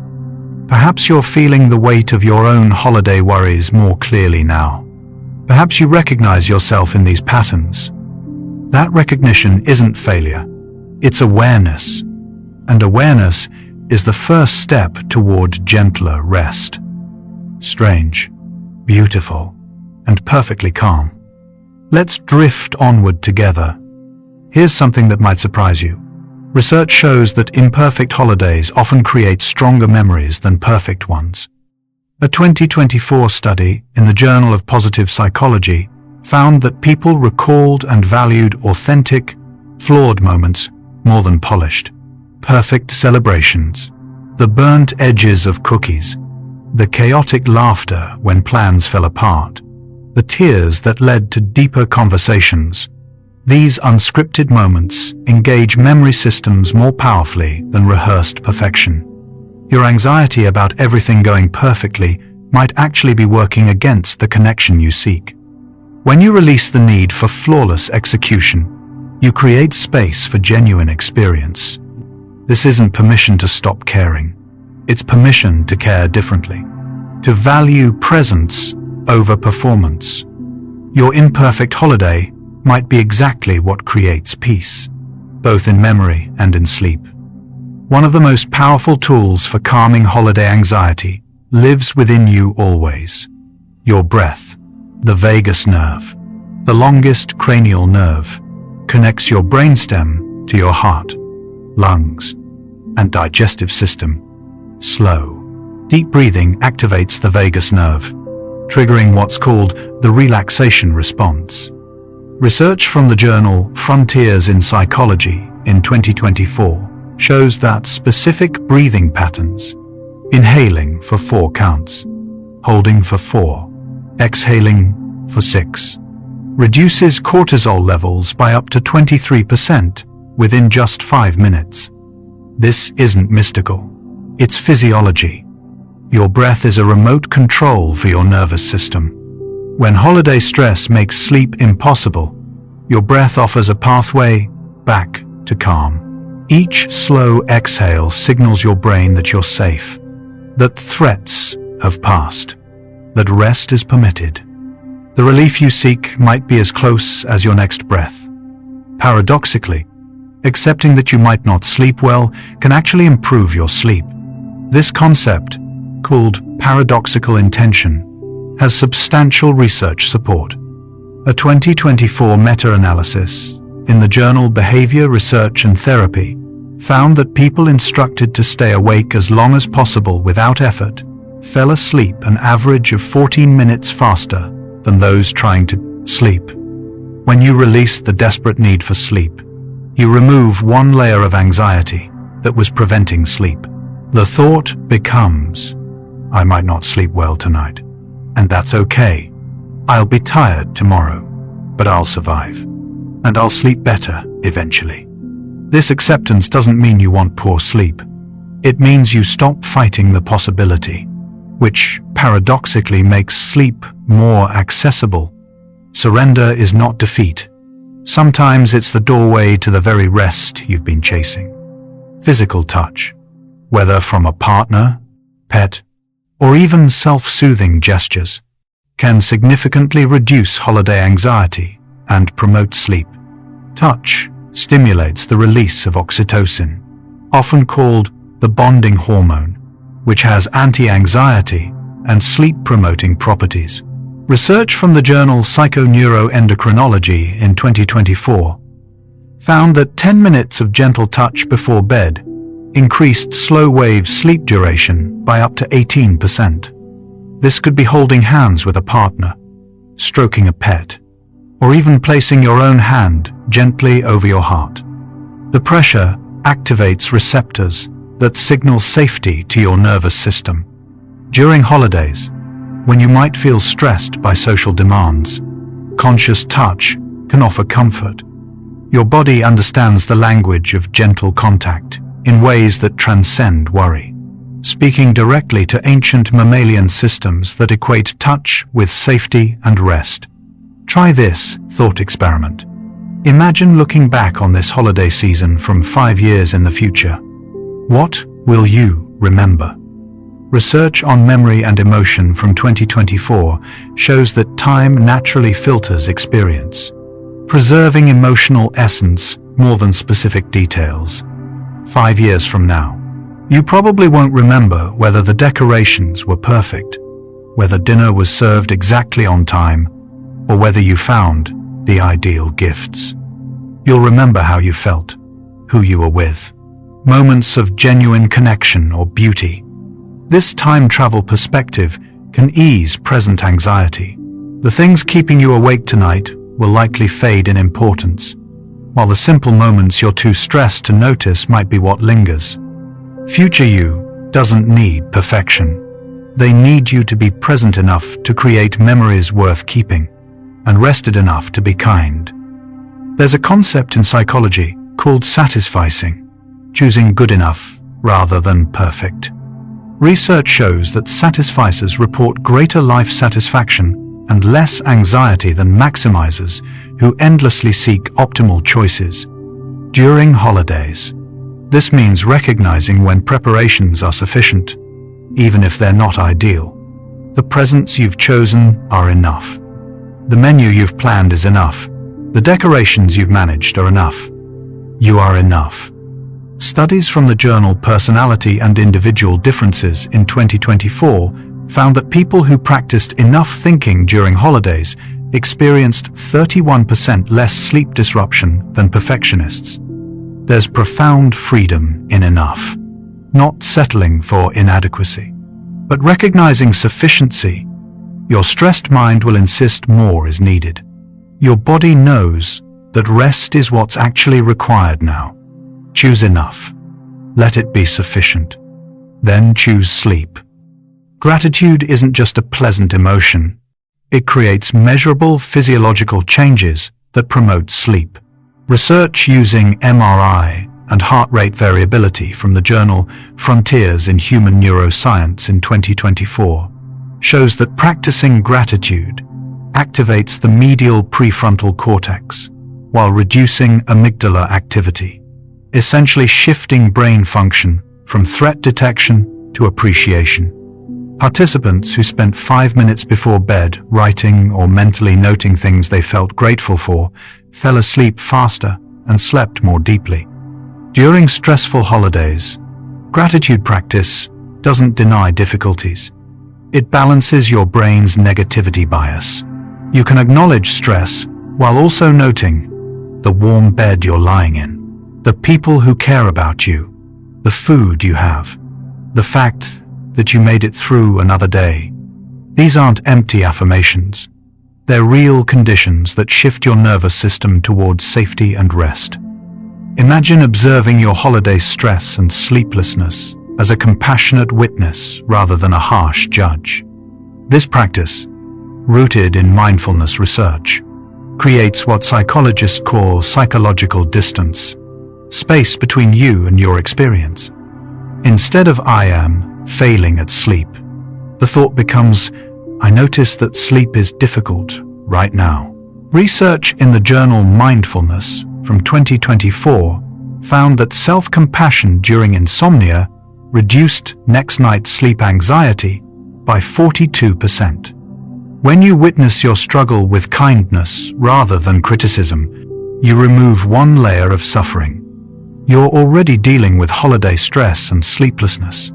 Perhaps you're feeling the weight of your own holiday worries more clearly now. Perhaps you recognize yourself in these patterns. That recognition isn't failure, it's awareness. And awareness is the first step toward gentler rest. Strange, beautiful, and perfectly calm. Let's drift onward together. Here's something that might surprise you. Research shows that imperfect holidays often create stronger memories than perfect ones. A 2024 study in the Journal of Positive Psychology found that people recalled and valued authentic, flawed moments more than polished, perfect celebrations. The burnt edges of cookies, the chaotic laughter when plans fell apart, the tears that led to deeper conversations. These unscripted moments engage memory systems more powerfully than rehearsed perfection. Your anxiety about everything going perfectly might actually be working against the connection you seek. When you release the need for flawless execution, you create space for genuine experience. This isn't permission to stop caring. It's permission to care differently, to value presence over performance. Your imperfect holiday might be exactly what creates peace, both in memory and in sleep. One of the most powerful tools for calming holiday anxiety lives within you always. Your breath, the vagus nerve, the longest cranial nerve, connects your brainstem to your heart, lungs, and digestive system. Slow, deep breathing activates the vagus nerve, triggering what's called the relaxation response. Research from the journal Frontiers in Psychology in 2024 shows that specific breathing patterns, inhaling for 4 counts, holding for 4, exhaling for 6, reduces cortisol levels by up to 23% within just 5 minutes. This isn't mystical, it's physiology. Your breath is a remote control for your nervous system. When holiday stress makes sleep impossible, your breath offers a pathway back to calm. Each slow exhale signals your brain that you're safe, that threats have passed, that rest is permitted. The relief you seek might be as close as your next breath. Paradoxically, accepting that you might not sleep well can actually improve your sleep. This concept, called paradoxical intention, has substantial research support. A 2024 meta-analysis in the journal Behavior Research and Therapy found that people instructed to stay awake as long as possible without effort fell asleep an average of 14 minutes faster than those trying to sleep. When you release the desperate need for sleep, you remove one layer of anxiety that was preventing sleep. The thought becomes, I might not sleep well tonight, and that's okay. I'll be tired tomorrow, but I'll survive, and I'll sleep better eventually. This acceptance doesn't mean you want poor sleep. It means you stop fighting the possibility, which paradoxically makes sleep more accessible. Surrender is not defeat. Sometimes it's the doorway to the very rest you've been chasing. Physical touch, whether from a partner, pet, or even self-soothing gestures, can significantly reduce holiday anxiety and promote sleep. Touch stimulates the release of oxytocin, often called the bonding hormone, which has anti-anxiety and sleep-promoting properties. Research from the journal Psychoneuroendocrinology in 2024 found that 10 minutes of gentle touch before bed increased slow-wave sleep duration by up to 18%. This could be holding hands with a partner, stroking a pet, or even placing your own hand gently over your heart. The pressure activates receptors that signal safety to your nervous system. During holidays, when you might feel stressed by social demands, conscious touch can offer comfort. Your body understands the language of gentle contact in ways that transcend worry, speaking directly to ancient mammalian systems that equate touch with safety and rest. Try this thought experiment. Imagine looking back on this holiday season from 5 years in the future. What will you remember? Research on memory and emotion from 2024 shows that time naturally filters experience, preserving emotional essence more than specific details. 5 years from now, you probably won't remember whether the decorations were perfect, whether dinner was served exactly on time, or whether you found the ideal gifts. You'll remember how you felt, who you were with, moments of genuine connection or beauty. This time travel perspective can ease present anxiety. The things keeping you awake tonight will likely fade in importance, while the simple moments you're too stressed to notice might be what lingers. Future you doesn't need perfection. They need you to be present enough to create memories worth keeping, and rested enough to be kind. There's a concept in psychology called satisficing, choosing good enough rather than perfect. Research shows that satisficers report greater life satisfaction and less anxiety than maximizers who endlessly seek optimal choices. During holidays, this means recognizing when preparations are sufficient, even if they're not ideal. The presents you've chosen are enough. The menu you've planned is enough. The decorations you've managed are enough. You are enough. Studies from the journal Personality and Individual Differences in 2024 found that people who practiced enough thinking during holidays experienced 31% less sleep disruption than perfectionists. There's profound freedom in enough, not settling for inadequacy, but recognizing sufficiency. Your stressed mind will insist more is needed. Your body knows that rest is what's actually required now. Choose enough. Let it be sufficient. Then choose sleep. Gratitude isn't just a pleasant emotion. It creates measurable physiological changes that promote sleep. Research using MRI and heart rate variability from the journal Frontiers in Human Neuroscience in 2024 shows that practicing gratitude activates the medial prefrontal cortex while reducing amygdala activity, essentially shifting brain function from threat detection to appreciation. Participants who spent 5 minutes before bed writing or mentally noting things they felt grateful for fell asleep faster and slept more deeply. During stressful holidays, gratitude practice doesn't deny difficulties. It balances your brain's negativity bias. You can acknowledge stress while also noting the warm bed you're lying in, the people who care about you, the food you have, the fact that you made it through another day. These aren't empty affirmations. They're real conditions that shift your nervous system towards safety and rest. Imagine observing your holiday stress and sleeplessness as a compassionate witness rather than a harsh judge. This practice, rooted in mindfulness research, creates what psychologists call psychological distance, space between you and your experience. Instead of "I am failing at sleep," the thought becomes, "I notice that sleep is difficult right now." Research in the journal Mindfulness from 2024 found that self-compassion during insomnia reduced next night's sleep anxiety by 42%. When you witness your struggle with kindness rather than criticism, you remove one layer of suffering. You're already dealing with holiday stress and sleeplessness.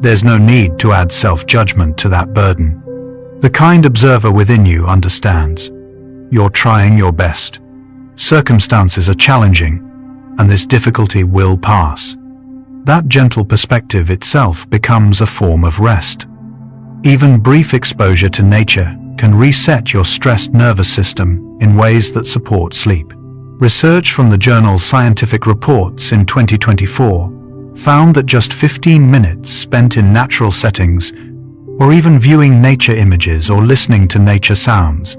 There's no need to add self-judgment to that burden. The kind observer within you understands. You're trying your best. Circumstances are challenging, and this difficulty will pass. That gentle perspective itself becomes a form of rest. Even brief exposure to nature can reset your stressed nervous system in ways that support sleep. Research from the journal Scientific Reports in 2024 found that just 15 minutes spent in natural settings, or even viewing nature images or listening to nature sounds,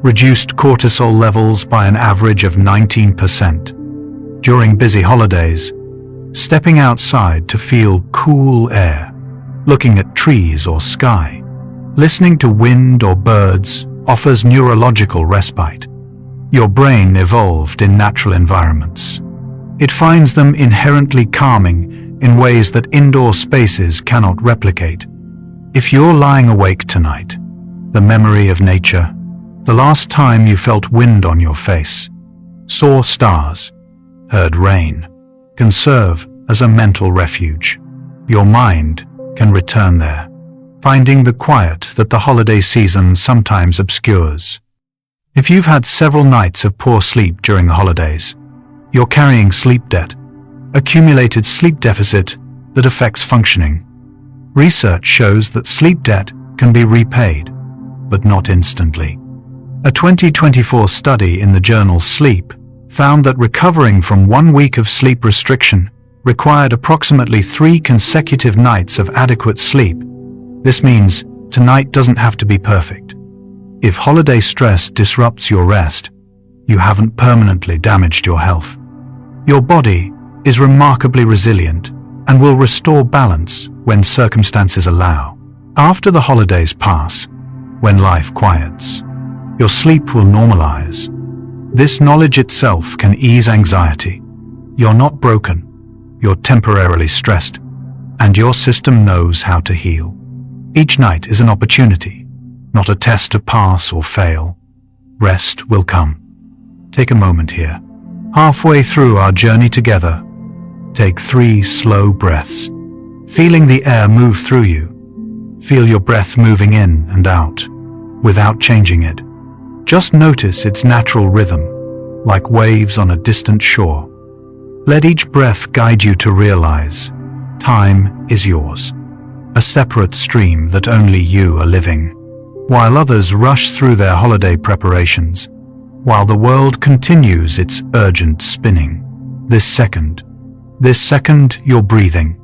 reduced cortisol levels by an average of 19%. During busy holidays, stepping outside to feel cool air, looking at trees or sky, listening to wind or birds offers neurological respite. Your brain evolved in natural environments. It finds them inherently calming in ways that indoor spaces cannot replicate. If you're lying awake tonight, the memory of nature, the last time you felt wind on your face, saw stars, heard rain, can serve as a mental refuge. Your mind can return there, finding the quiet that the holiday season sometimes obscures. If you've had several nights of poor sleep during the holidays, you're carrying sleep debt, accumulated sleep deficit that affects functioning. Research shows that sleep debt can be repaid, but not instantly. A 2024 study in the journal Sleep found that recovering from 1 week of sleep restriction required approximately 3 consecutive nights of adequate sleep. This means tonight doesn't have to be perfect. If holiday stress disrupts your rest, you haven't permanently damaged your health. Your body is remarkably resilient and will restore balance when circumstances allow. After the holidays pass, when life quiets, your sleep will normalize. This knowledge itself can ease anxiety. You're not broken, you're temporarily stressed, and your system knows how to heal. Each night is an opportunity, not a test to pass or fail. Rest will come. Take a moment here. Halfway through our journey together, take 3 slow breaths, feeling the air move through you. Feel your breath moving in and out, without changing it. Just notice its natural rhythm, like waves on a distant shore. Let each breath guide you to realize time is yours, a separate stream that only you are living. While others rush through their holiday preparations, while the world continues its urgent spinning, this second you're breathing,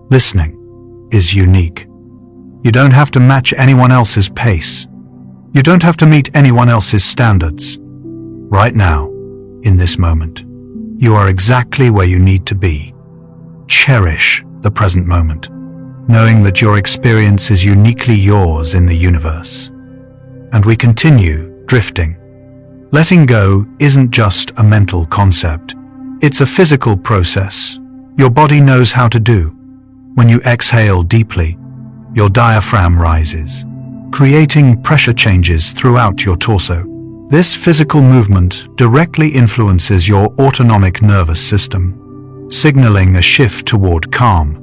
listening, is unique. You don't have to match anyone else's pace. You don't have to meet anyone else's standards. Right now, in this moment, you are exactly where you need to be. Cherish the present moment, knowing that your experience is uniquely yours in the universe. And we continue drifting. Letting go isn't just a mental concept. It's a physical process. Your body knows how to do. When you exhale deeply, your diaphragm rises, creating pressure changes throughout your torso. This physical movement directly influences your autonomic nervous system, signaling a shift toward calm.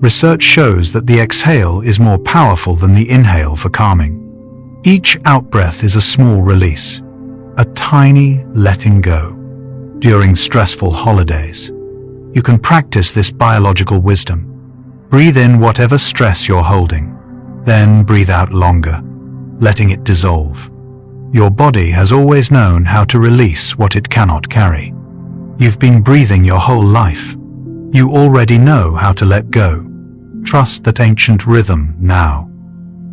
Research shows that the exhale is more powerful than the inhale for calming. Each out-breath is a small release, a tiny letting go. During stressful holidays, you can practice this biological wisdom. Breathe in whatever stress you're holding, then breathe out longer, letting it dissolve. Your body has always known how to release what it cannot carry. You've been breathing your whole life. You already know how to let go. Trust that ancient rhythm now.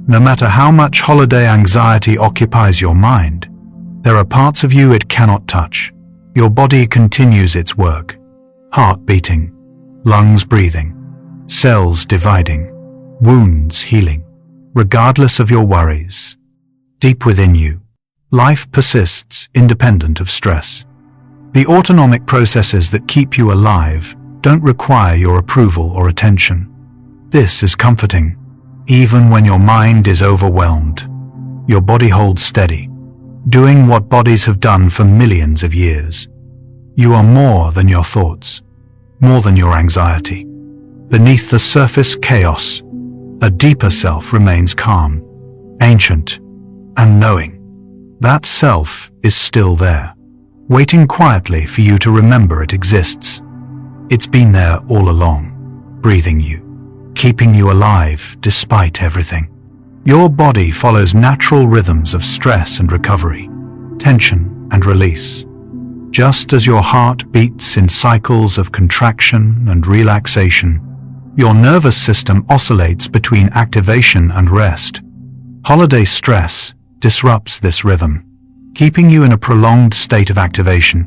No matter how much holiday anxiety occupies your mind, there are parts of you it cannot touch. Your body continues its work. Heart beating, lungs breathing, cells dividing, wounds healing. Regardless of your worries, deep within you, life persists independent of stress. The autonomic processes that keep you alive don't require your approval or attention. This is comforting. Even when your mind is overwhelmed, your body holds steady, doing what bodies have done for millions of years. You are more than your thoughts, more than your anxiety. Beneath the surface chaos, a deeper self remains calm, ancient, and knowing. That self is still there, waiting quietly for you to remember it exists. It's been there all along, breathing you, keeping you alive despite everything. Your body follows natural rhythms of stress and recovery, tension and release. Just as your heart beats in cycles of contraction and relaxation, your nervous system oscillates between activation and rest. Holiday stress disrupts this rhythm, keeping you in a prolonged state of activation.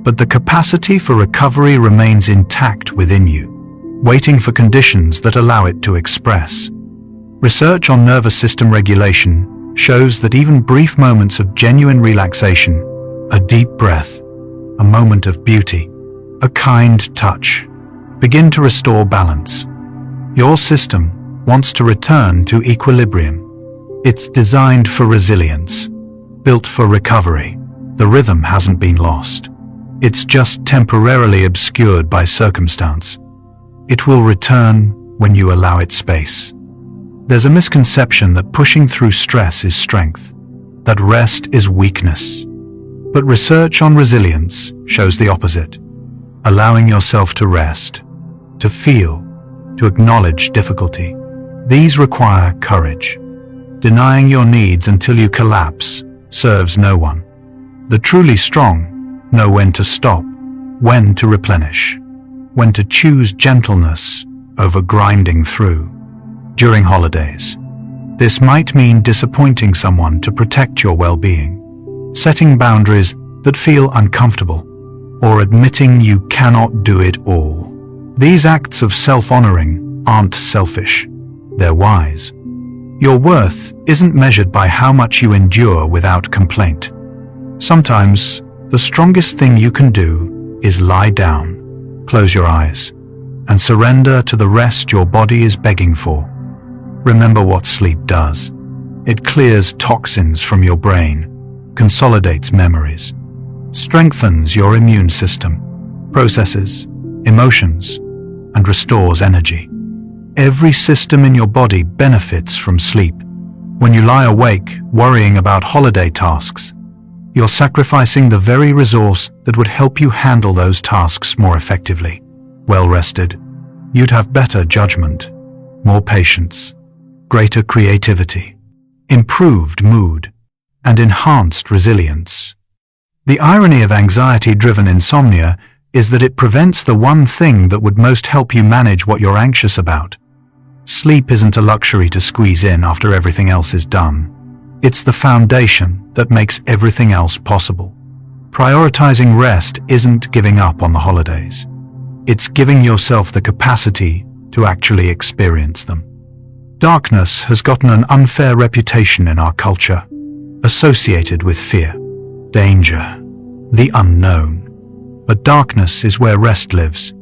But the capacity for recovery remains intact within you, waiting for conditions that allow it to express. Research on nervous system regulation shows that even brief moments of genuine relaxation, a deep breath, a moment of beauty, a kind touch, begin to restore balance. Your system wants to return to equilibrium. It's designed for resilience, built for recovery. The rhythm hasn't been lost. It's just temporarily obscured by circumstance. It will return when you allow it space. There's a misconception that pushing through stress is strength, that rest is weakness. But research on resilience shows the opposite. Allowing yourself to rest, to feel, to acknowledge difficulty. These require courage. Denying your needs until you collapse serves no one. The truly strong know when to stop, when to replenish, when to choose gentleness over grinding through. During holidays, this might mean disappointing someone to protect your well-being, setting boundaries that feel uncomfortable, or admitting you cannot do it all. These acts of self-honoring aren't selfish, they're wise. Your worth isn't measured by how much you endure without complaint. Sometimes, the strongest thing you can do is lie down, close your eyes, and surrender to the rest your body is begging for. Remember what sleep does. It clears toxins from your brain, consolidates memories, strengthens your immune system, processes emotions, and restores energy. Every system in your body benefits from sleep. When you lie awake, worrying about holiday tasks, you're sacrificing the very resource that would help you handle those tasks more effectively. Well rested, you'd have better judgment, more patience, greater creativity, improved mood, and enhanced resilience. The irony of anxiety-driven insomnia is that it prevents the one thing that would most help you manage what you're anxious about. Sleep isn't a luxury to squeeze in after everything else is done. It's the foundation that makes everything else possible. Prioritizing rest isn't giving up on the holidays. It's giving yourself the capacity to actually experience them. Darkness has gotten an unfair reputation in our culture, associated with fear, danger, the unknown. But darkness is where rest lives.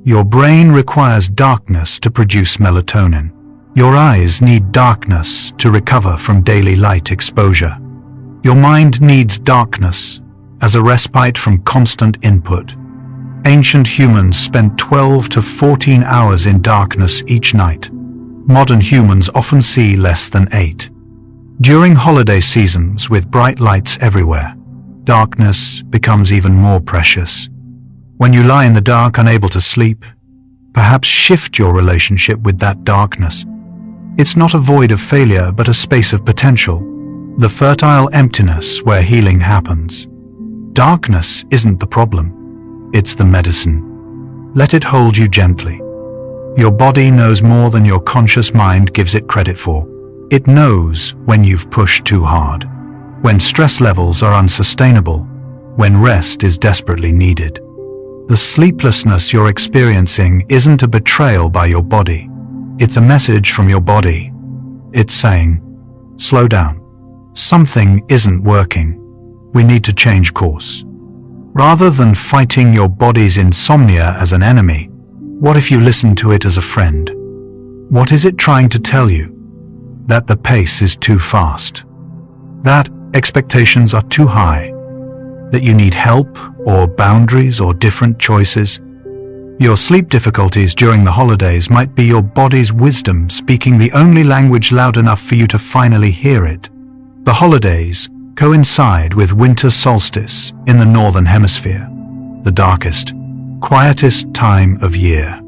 Your brain requires darkness to produce melatonin. Your eyes need darkness to recover from daily light exposure. Your mind needs darkness as a respite from constant input. Ancient humans spent 12 to 14 hours in darkness each night. Modern humans often see less than 8. During holiday seasons with bright lights everywhere, darkness becomes even more precious. When you lie in the dark unable to sleep, perhaps shift your relationship with that darkness. It's not a void of failure, but a space of potential, the fertile emptiness where healing happens. Darkness isn't the problem, it's the medicine. Let it hold you gently. Your body knows more than your conscious mind gives it credit for. It knows when you've pushed too hard, when stress levels are unsustainable, when rest is desperately needed. The sleeplessness you're experiencing isn't a betrayal by your body. It's a message from your body. It's saying, slow down. Something isn't working. We need to change course. Rather than fighting your body's insomnia as an enemy, what if you listen to it as a friend? What is it trying to tell you? That the pace is too fast. That expectations are too high. That you need help or boundaries or different choices. Your sleep difficulties during the holidays might be your body's wisdom speaking the only language loud enough for you to finally hear it. The holidays coincide with winter solstice in the northern hemisphere, the darkest, quietest time of year.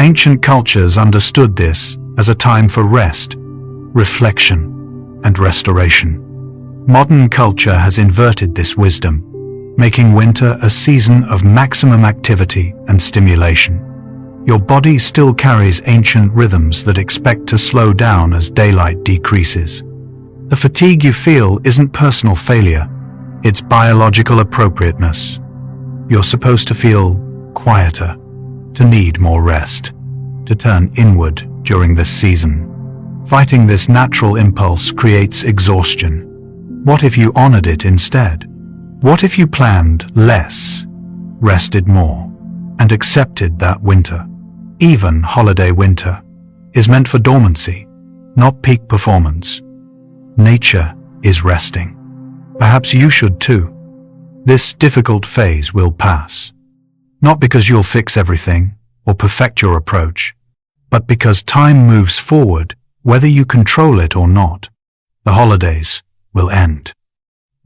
Ancient cultures understood this as a time for rest, reflection, and restoration. Modern culture has inverted this wisdom, making winter a season of maximum activity and stimulation. Your body still carries ancient rhythms that expect to slow down as daylight decreases. The fatigue you feel isn't personal failure, it's biological appropriateness. You're supposed to feel quieter, to need more rest, to turn inward during this season. Fighting this natural impulse creates exhaustion. What if you honored it instead? What if you planned less, rested more, and accepted that winter, even holiday winter, is meant for dormancy, not peak performance? Nature is resting. Perhaps you should too. This difficult phase will pass. Not because you'll fix everything or perfect your approach, but because time moves forward whether you control it or not. The holidays will end.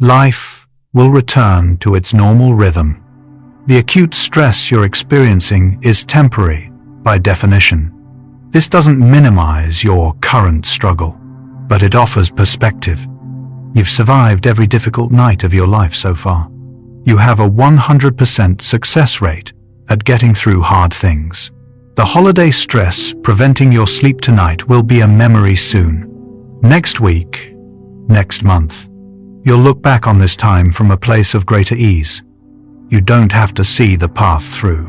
Life will return to its normal rhythm. The acute stress you're experiencing is temporary by definition. This doesn't minimize your current struggle, but it offers perspective. You've survived every difficult night of your life so far. You have a 100% success rate at getting through hard things. The holiday stress preventing your sleep tonight will be a memory soon. Next week, next month, you'll look back on this time from a place of greater ease. You don't have to see the path through.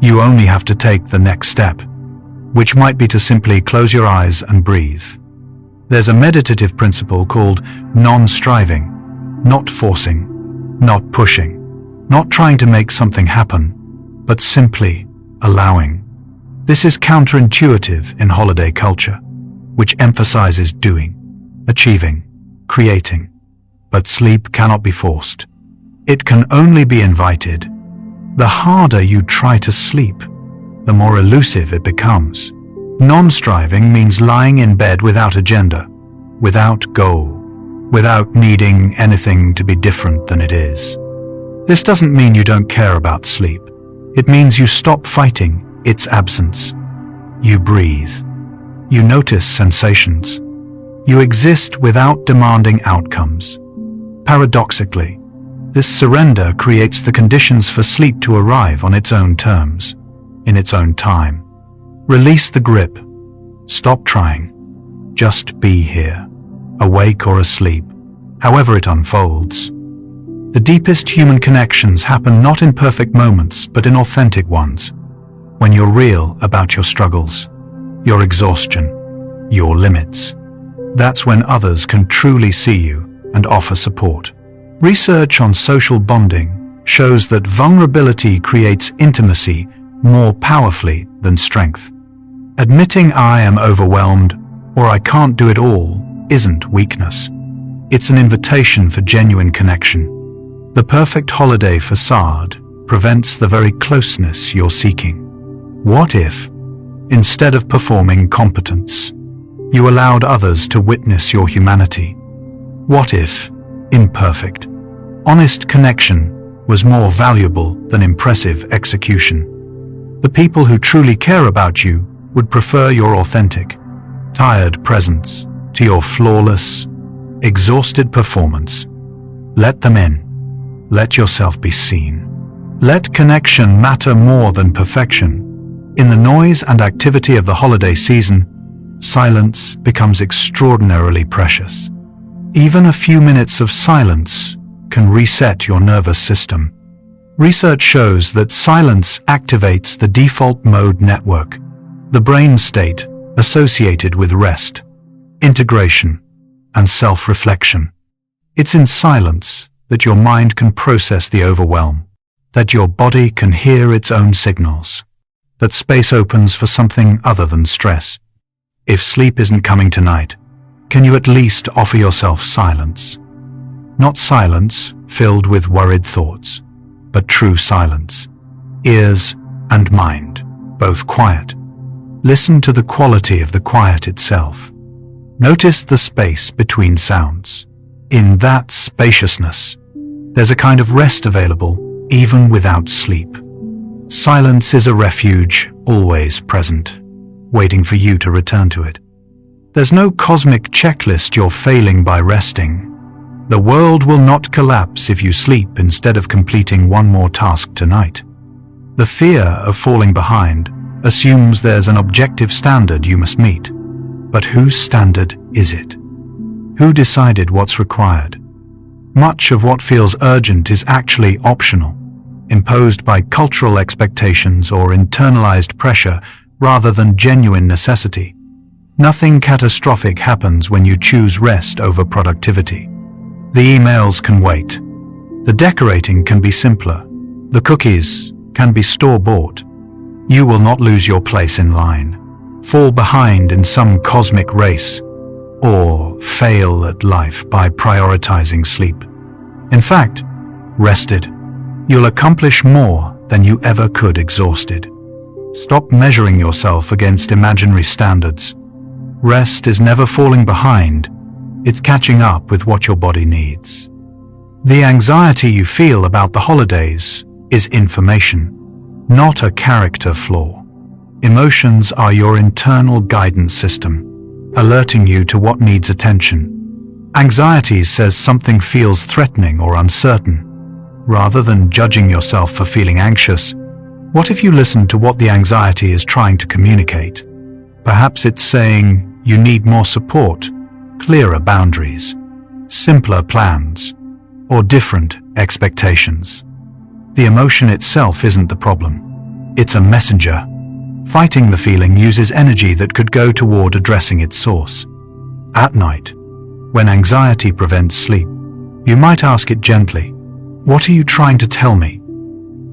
You only have to take the next step, which might be to simply close your eyes and breathe. There's a meditative principle called non-striving, not forcing, not pushing, not trying to make something happen, but simply allowing. This is counterintuitive in holiday culture, which emphasizes doing, achieving, creating. But sleep cannot be forced. It can only be invited. The harder you try to sleep, the more elusive it becomes. Non-striving means lying in bed without agenda, without goal, without needing anything to be different than it is. This doesn't mean you don't care about sleep. It means you stop fighting its absence. You breathe. You notice sensations. You exist without demanding outcomes. Paradoxically, this surrender creates the conditions for sleep to arrive on its own terms, in its own time. Release the grip. Stop trying. Just be here, awake or asleep, however it unfolds. The deepest human connections happen not in perfect moments, but in authentic ones. When you're real about your struggles, your exhaustion, your limits. That's when others can truly see you and offer support. Research on social bonding shows that vulnerability creates intimacy more powerfully than strength. Admitting I am overwhelmed or I can't do it all isn't weakness. It's an invitation for genuine connection. The perfect holiday facade prevents the very closeness you're seeking. What if, instead of performing competence, you allowed others to witness your humanity? What if, imperfect, honest connection was more valuable than impressive execution? The people who truly care about you would prefer your authentic, tired presence to your flawless, exhausted performance. Let them in. Let yourself be seen. Let connection matter more than perfection. In the noise and activity of the holiday season, silence becomes extraordinarily precious. Even a few minutes of silence can reset your nervous system. Research shows that silence activates the default mode network, the brain state associated with rest, integration, and self-reflection. It's in silence that your mind can process the overwhelm, that your body can hear its own signals, that space opens for something other than stress. If sleep isn't coming tonight, can you at least offer yourself silence? Not silence filled with worried thoughts, but true silence. Ears and mind, both quiet. Listen to the quality of the quiet itself. Notice the space between sounds. In that spaciousness, there's a kind of rest available even without sleep. Silence is a refuge always present, waiting for you to return to it. There's no cosmic checklist you're failing by resting. The world will not collapse if you sleep instead of completing one more task tonight. The fear of falling behind assumes there's an objective standard you must meet. But whose standard is it? Who decided what's required? Much of what feels urgent is actually optional, imposed by cultural expectations or internalized pressure rather than genuine necessity. Nothing catastrophic happens when you choose rest over productivity. The emails can wait. The decorating can be simpler. The cookies can be store-bought. You will not lose your place in line, fall behind in some cosmic race, or fail at life by prioritizing sleep. In fact, rested, you'll accomplish more than you ever could exhausted. Stop measuring yourself against imaginary standards. Rest is never falling behind, it's catching up with what your body needs. The anxiety you feel about the holidays is information, not a character flaw. Emotions are your internal guidance system, alerting you to what needs attention. Anxiety says something feels threatening or uncertain. Rather than judging yourself for feeling anxious, what if you listen to what the anxiety is trying to communicate? Perhaps it's saying you need more support, clearer boundaries, simpler plans, or different expectations. The emotion itself isn't the problem. It's a messenger. Fighting the feeling uses energy that could go toward addressing its source. At night, when anxiety prevents sleep, you might ask it gently, "What are you trying to tell me?"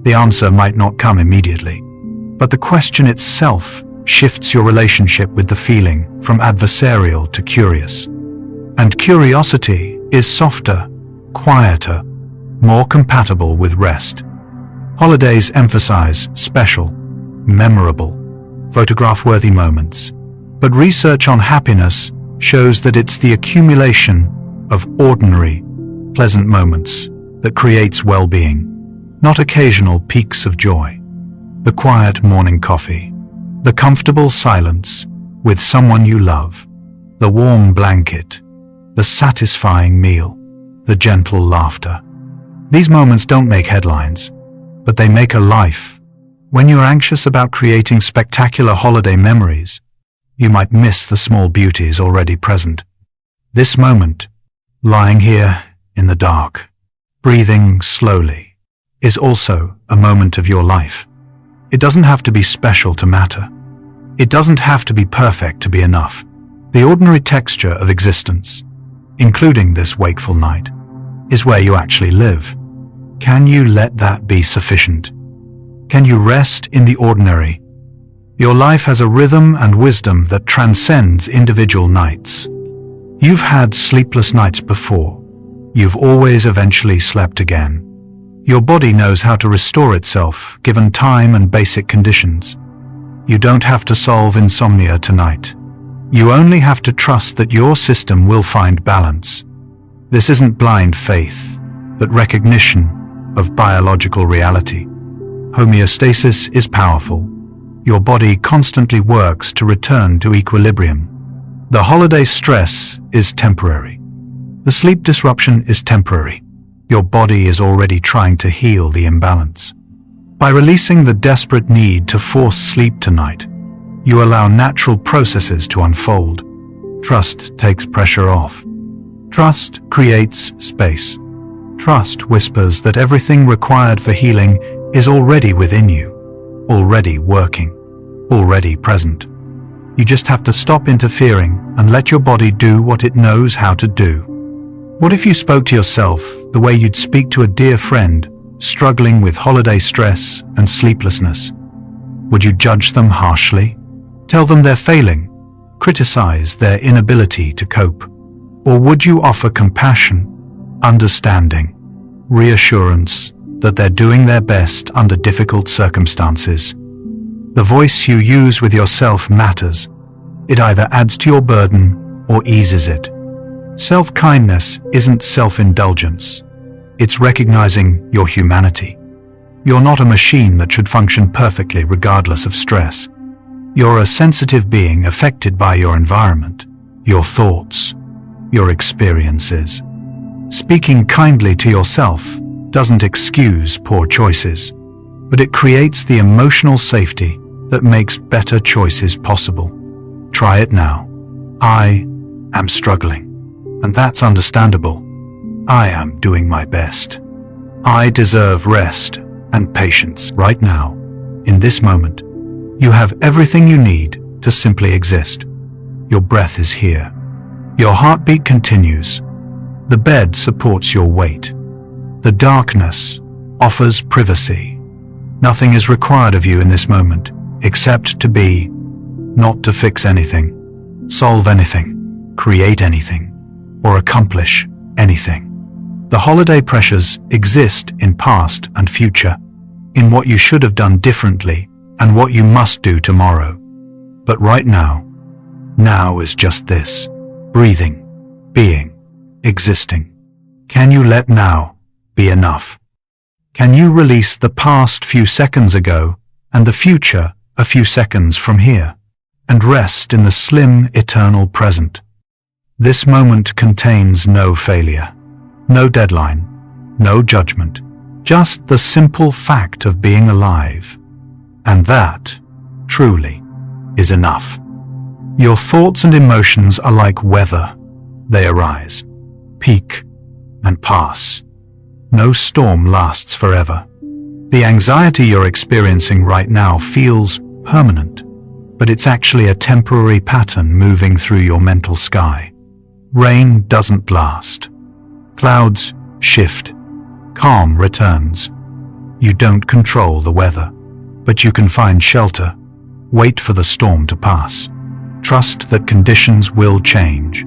The answer might not come immediately, but the question itself shifts your relationship with the feeling from adversarial to curious. And curiosity is softer, quieter, more compatible with rest. Holidays emphasize special, memorable, photograph-worthy moments, but research on happiness shows that it's the accumulation of ordinary, pleasant moments that creates well-being, not occasional peaks of joy. The quiet morning coffee, the comfortable silence with someone you love, the warm blanket, the satisfying meal, the gentle laughter. These moments don't make headlines, but they make a life. When you're anxious about creating spectacular holiday memories, you might miss the small beauties already present. This moment, lying here in the dark, breathing slowly, is also a moment of your life. It doesn't have to be special to matter. It doesn't have to be perfect to be enough. The ordinary texture of existence, including this wakeful night, is where you actually live. Can you let that be sufficient? Can you rest in the ordinary? Your life has a rhythm and wisdom that transcends individual nights. You've had sleepless nights before. You've always eventually slept again. Your body knows how to restore itself, given time and basic conditions. You don't have to solve insomnia tonight. You only have to trust that your system will find balance. This isn't blind faith, but recognition of biological reality. Homeostasis is powerful. Your body constantly works to return to equilibrium. The holiday stress is temporary. The sleep disruption is temporary. Your body is already trying to heal the imbalance. By releasing the desperate need to force sleep tonight, you allow natural processes to unfold. Trust takes pressure off. Trust creates space. Trust whispers that everything required for healing is already within you, already working, already present. You just have to stop interfering and let your body do what it knows how to do. What if you spoke to yourself the way you'd speak to a dear friend struggling with holiday stress and sleeplessness? Would you judge them harshly? Tell them they're failing? Criticize their inability to cope? Or would you offer compassion, understanding, reassurance that they're doing their best under difficult circumstances? The voice you use with yourself matters. It either adds to your burden or eases it. Self-kindness isn't self-indulgence. It's recognizing your humanity. You're not a machine that should function perfectly regardless of stress. You're a sensitive being affected by your environment, your thoughts, your experiences. Speaking kindly to yourself doesn't excuse poor choices, but it creates the emotional safety that makes better choices possible. Try it now. I am struggling, and that's understandable. I am doing my best. I deserve rest and patience right now, in this moment. You have everything you need to simply exist. Your breath is here. Your heartbeat continues. The bed supports your weight. The darkness offers privacy. Nothing is required of you in this moment, except to be, not to fix anything, solve anything, create anything, or accomplish anything. The holiday pressures exist in past and future, in what you should have done differently and what you must do tomorrow. But right now is just this: breathing, being, existing. Can you let now be enough? Can you release the past few seconds ago and the future a few seconds from here, and rest in the slim, eternal present? This moment contains no failure, no deadline, no judgment, just the simple fact of being alive. And that, truly, is enough. Your thoughts and emotions are like weather. They arise, peak, and pass. No storm lasts forever. The anxiety you're experiencing right now feels permanent, but it's actually a temporary pattern moving through your mental sky. Rain doesn't last. Clouds shift. Calm returns. You don't control the weather, but you can find shelter. Wait for the storm to pass. Trust that conditions will change.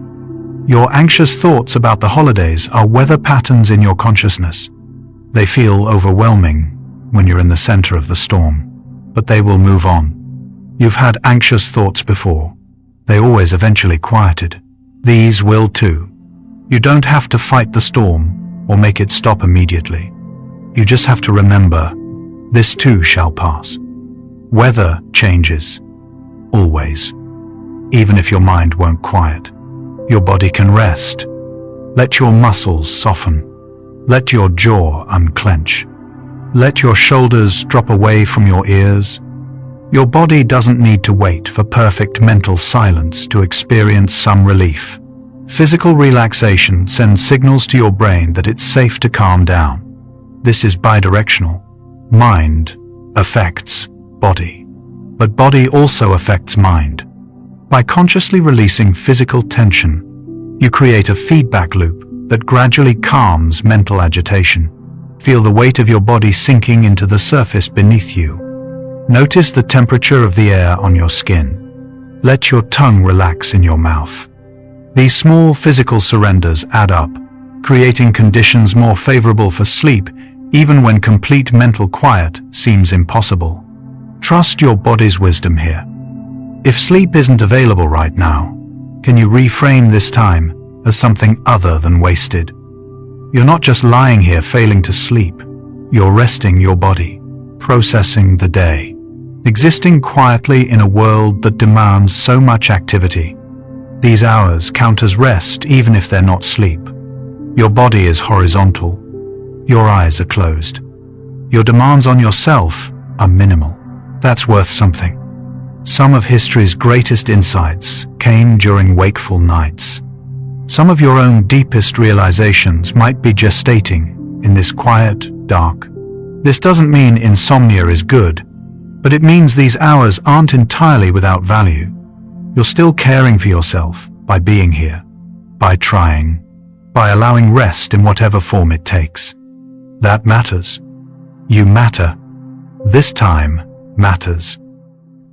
Your anxious thoughts about the holidays are weather patterns in your consciousness. They feel overwhelming when you're in the center of the storm, but they will move on. You've had anxious thoughts before. They always eventually quieted. These will too. You don't have to fight the storm or make it stop immediately. You just have to remember, this too shall pass. Weather changes, always. Even if your mind won't quiet, your body can rest. Let your muscles soften. Let your jaw unclench. Let your shoulders drop away from your ears. Your body doesn't need to wait for perfect mental silence to experience some relief. Physical relaxation sends signals to your brain that it's safe to calm down. This is bidirectional. Mind affects body, but body also affects mind. By consciously releasing physical tension, you create a feedback loop that gradually calms mental agitation. Feel the weight of your body sinking into the surface beneath you. Notice the temperature of the air on your skin. Let your tongue relax in your mouth. These small physical surrenders add up, creating conditions more favorable for sleep, even when complete mental quiet seems impossible. Trust your body's wisdom here. If sleep isn't available right now, can you reframe this time as something other than wasted? You're not just lying here failing to sleep. You're resting your body, processing the day, existing quietly in a world that demands so much activity. These hours count as rest even if they're not sleep. Your body is horizontal. Your eyes are closed. Your demands on yourself are minimal. That's worth something. Some of history's greatest insights came during wakeful nights. Some of your own deepest realizations might be gestating in this quiet, dark. This doesn't mean insomnia is good, but it means these hours aren't entirely without value. You're still caring for yourself by being here, by trying, by allowing rest in whatever form it takes. That matters. You matter. This time matters.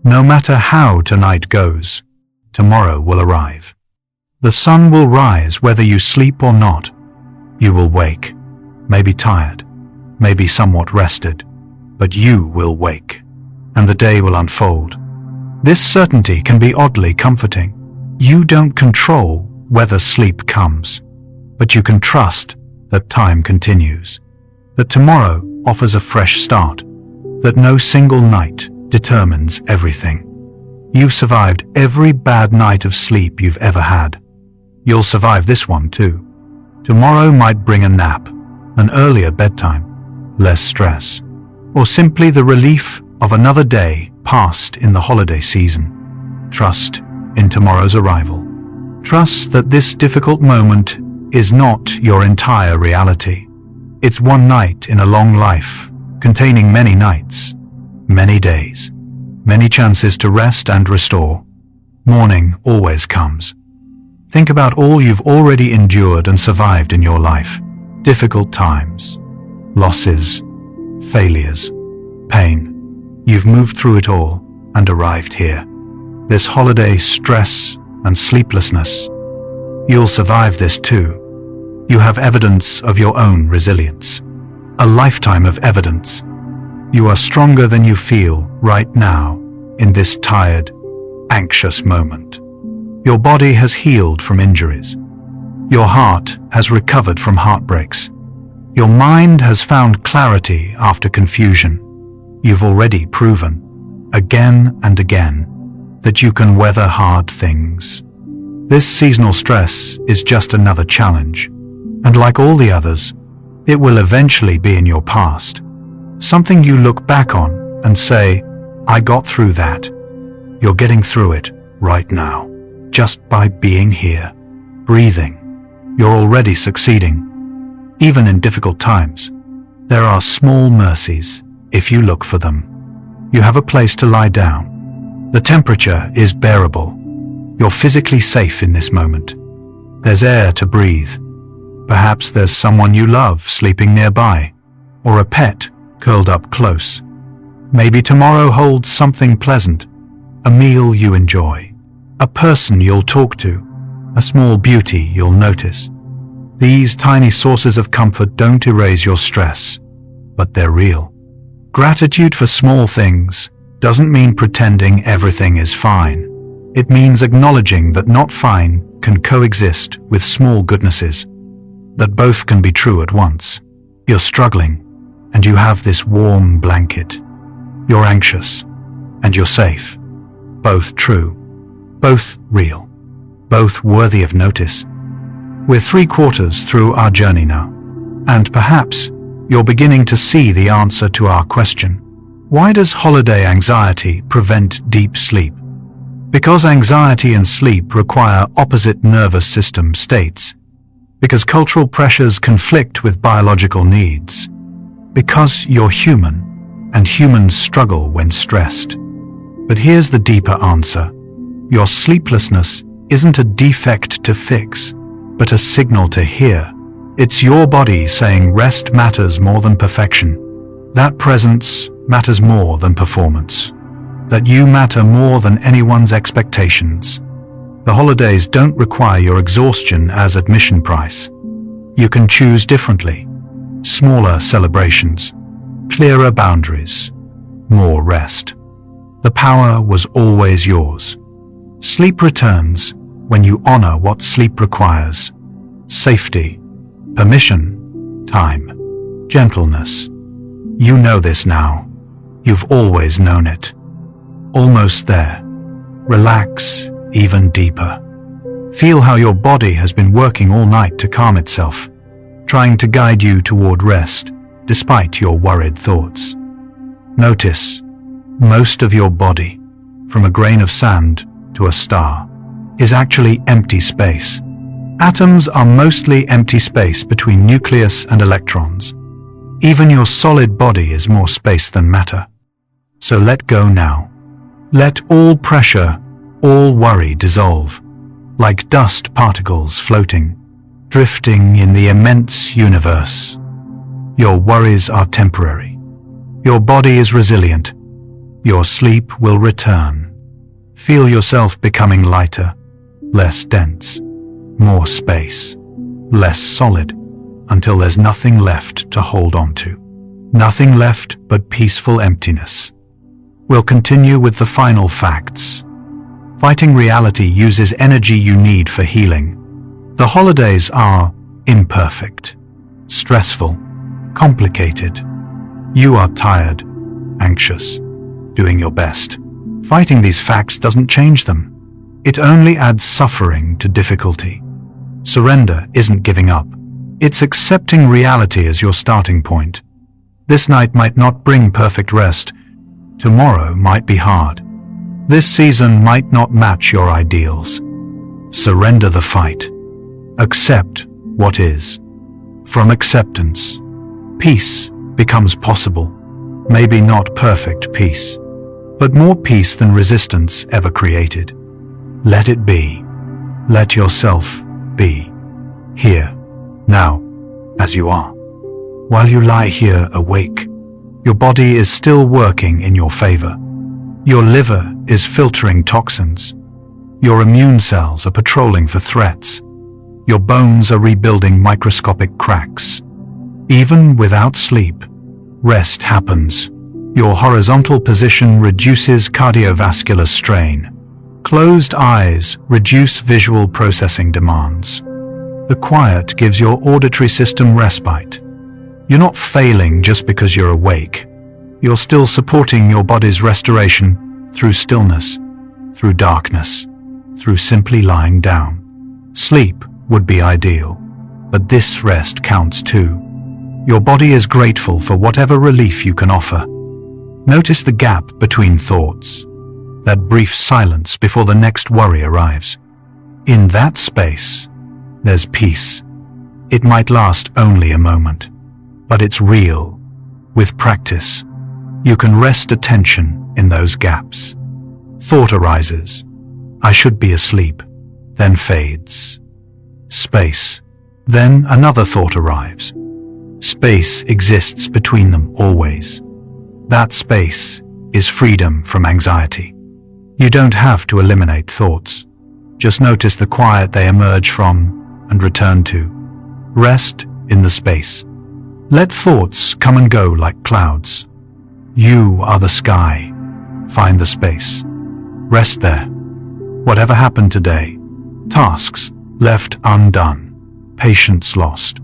No matter how tonight goes, tomorrow will arrive. The sun will rise whether you sleep or not. You will wake, maybe tired, maybe somewhat rested, but you will wake, and the day will unfold. This certainty can be oddly comforting. You don't control whether sleep comes, but you can trust that time continues, that tomorrow offers a fresh start, that no single night determines everything. You've survived every bad night of sleep you've ever had. You'll survive this one too. Tomorrow might bring a nap, an earlier bedtime, less stress, or simply the relief of another day passed in the holiday season. Trust in tomorrow's arrival. Trust that this difficult moment is not your entire reality. It's one night in a long life, containing many nights, many days, many chances to rest and restore. Morning always comes. Think about all you've already endured and survived in your life. Difficult times, losses, failures, pain. You've moved through it all and arrived here. This holiday stress and sleeplessness. You'll survive this too. You have evidence of your own resilience. A lifetime of evidence. You are stronger than you feel right now in this tired, anxious moment. Your body has healed from injuries. Your heart has recovered from heartbreaks. Your mind has found clarity after confusion. You've already proven, again and again, that you can weather hard things. This seasonal stress is just another challenge, and like all the others, it will eventually be in your past. Something you look back on and say, I got through that. You're getting through it right now, just by being here, breathing. You're already succeeding. Even in difficult times, there are small mercies if you look for them. You have a place to lie down. The temperature is bearable. You're physically safe in this moment. There's air to breathe. Perhaps there's someone you love sleeping nearby, or a pet curled up close. Maybe tomorrow holds something pleasant, a meal you enjoy, a person you'll talk to, a small beauty you'll notice. These tiny sources of comfort don't erase your stress, but they're real. Gratitude for small things doesn't mean pretending everything is fine. It means acknowledging that not fine can coexist with small goodnesses, that both can be true at once. You're struggling, and you have this warm blanket. You're anxious, and you're safe. Both true, both real, both worthy of notice. We're 3/4 through our journey now, and perhaps you're beginning to see the answer to our question. Why does holiday anxiety prevent deep sleep? Because anxiety and sleep require opposite nervous system states. Because cultural pressures conflict with biological needs. Because you're human, and humans struggle when stressed. But here's the deeper answer. Your sleeplessness isn't a defect to fix, but a signal to hear. It's your body saying rest matters more than perfection. That presence matters more than performance. That you matter more than anyone's expectations. The holidays don't require your exhaustion as admission price. You can choose differently. Smaller celebrations, clearer boundaries, more rest. The power was always yours. Sleep returns when you honor what sleep requires. Safety, permission, time, gentleness. You know this now. You've always known it. Almost there. Relax even deeper. Feel how your body has been working all night to calm itself, trying to guide you toward rest, despite your worried thoughts. Notice, most of your body, from a grain of sand to a star, is actually empty space. Atoms are mostly empty space between nucleus and electrons. Even your solid body is more space than matter. So let go now. Let all pressure, all worry dissolve, like dust particles floating, drifting in the immense universe. Your worries are temporary. Your body is resilient. Your sleep will return. Feel yourself becoming lighter, less dense, more space, less solid, until there's nothing left to hold on to. Nothing left but peaceful emptiness. We'll continue with the final facts. Fighting reality uses energy you need for healing, The holidays are imperfect, stressful, complicated. You are tired, anxious, doing your best. Fighting these facts doesn't change them. It only adds suffering to difficulty. Surrender isn't giving up. It's accepting reality as your starting point. This night might not bring perfect rest. Tomorrow might be hard. This season might not match your ideals. Surrender the fight. Accept what is. From acceptance, peace becomes possible. Maybe not perfect peace, but more peace than resistance ever created. Let it be. Let yourself be. Here, now, as you are. While you lie here awake, your body is still working in your favor. Your liver is filtering toxins. Your immune cells are patrolling for threats. Your bones are rebuilding microscopic cracks. Even without sleep, rest happens. Your horizontal position reduces cardiovascular strain. Closed eyes reduce visual processing demands. The quiet gives your auditory system respite. You're not failing just because you're awake. You're still supporting your body's restoration through stillness, through darkness, through simply lying down. Sleep would be ideal, but this rest counts too. Your body is grateful for whatever relief you can offer. Notice the gap between thoughts, that brief silence before the next worry arrives. In that space, there's peace. It might last only a moment, but it's real. With practice, you can rest attention in those gaps. Thought arises. I should be asleep, then fades. Space. Then another thought arrives. Space exists between them always. That space is freedom from anxiety. You don't have to eliminate thoughts. Just notice the quiet they emerge from and return to. Rest in the space. Let thoughts come and go like clouds. You are the sky. Find the space. Rest there. Whatever happened today, tasks left undone, patience lost,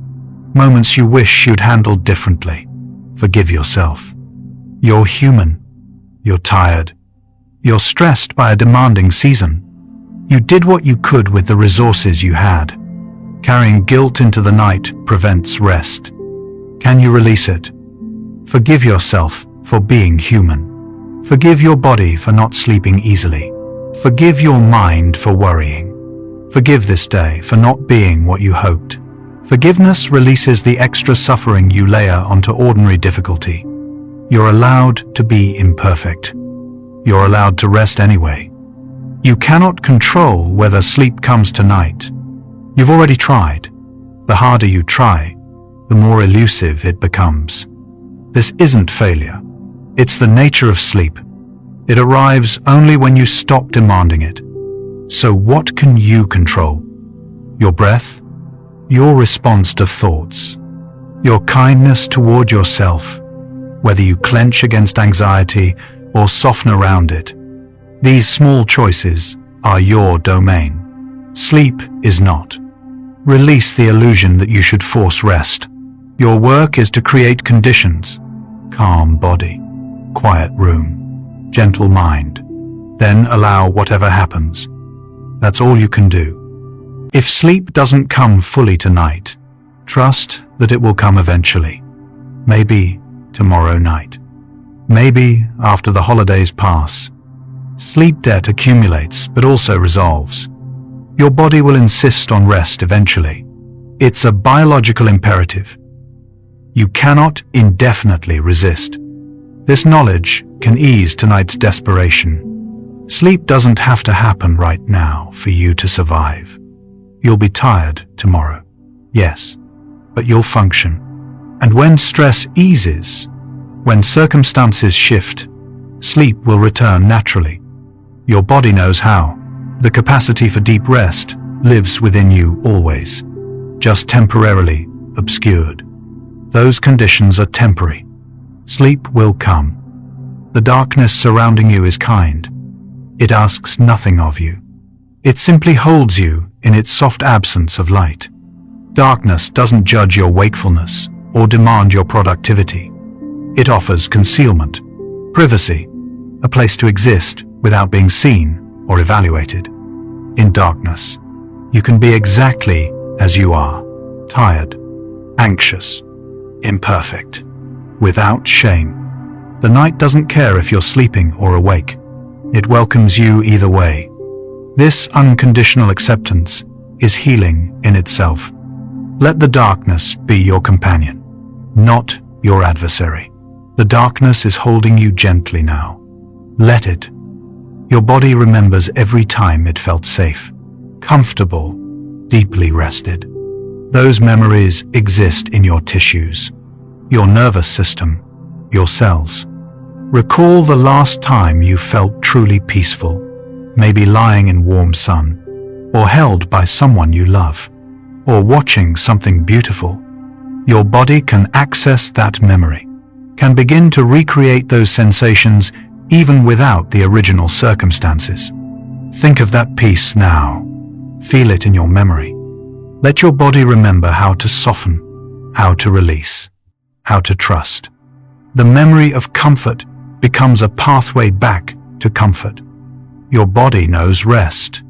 moments you wish you'd handled differently, forgive yourself. You're human. You're tired. You're stressed by a demanding season. You did what you could with the resources you had. Carrying guilt into the night prevents rest. Can you release it? Forgive yourself for being human. Forgive your body for not sleeping easily. Forgive your mind for worrying. Forgive this day for not being what you hoped. Forgiveness releases the extra suffering you layer onto ordinary difficulty. You're allowed to be imperfect. You're allowed to rest anyway. You cannot control whether sleep comes tonight. You've already tried. The harder you try, the more elusive it becomes. This isn't failure. It's the nature of sleep. It arrives only when you stop demanding it. So what can you control? Your breath, your response to thoughts, your kindness toward yourself, whether you clench against anxiety or soften around it. These small choices are your domain. Sleep is not. Release the illusion that you should force rest. Your work is to create conditions. Calm body, quiet room, gentle mind. Then allow whatever happens. That's all you can do. If sleep doesn't come fully tonight, trust that it will come eventually. Maybe tomorrow night. Maybe after the holidays pass. Sleep debt accumulates but also resolves. Your body will insist on rest eventually. It's a biological imperative. You cannot indefinitely resist. This knowledge can ease tonight's desperation. Sleep doesn't have to happen right now for you to survive. You'll be tired tomorrow, yes, but you'll function. And when stress eases, when circumstances shift, sleep will return naturally. Your body knows how. The capacity for deep rest lives within you always, just temporarily obscured. Those conditions are temporary. Sleep will come. The darkness surrounding you is kind. It asks nothing of you. It simply holds you in its soft absence of light. Darkness doesn't judge your wakefulness or demand your productivity. It offers concealment, privacy, a place to exist without being seen or evaluated. In darkness, you can be exactly as you are, tired, anxious, imperfect, without shame. The night doesn't care if you're sleeping or awake. It welcomes you either way. This unconditional acceptance is healing in itself. Let the darkness be your companion, not your adversary. The darkness is holding you gently now. Let it. Your body remembers every time it felt safe, comfortable, deeply rested. Those memories exist in your tissues, your nervous system, your cells. Recall the last time you felt truly peaceful, maybe lying in warm sun, or held by someone you love, or watching something beautiful. Your body can access that memory, can begin to recreate those sensations even without the original circumstances. Think of that peace now. Feel it in your memory. Let your body remember how to soften, how to release, how to trust. The memory of comfort becomes a pathway back to comfort. Your body knows rest.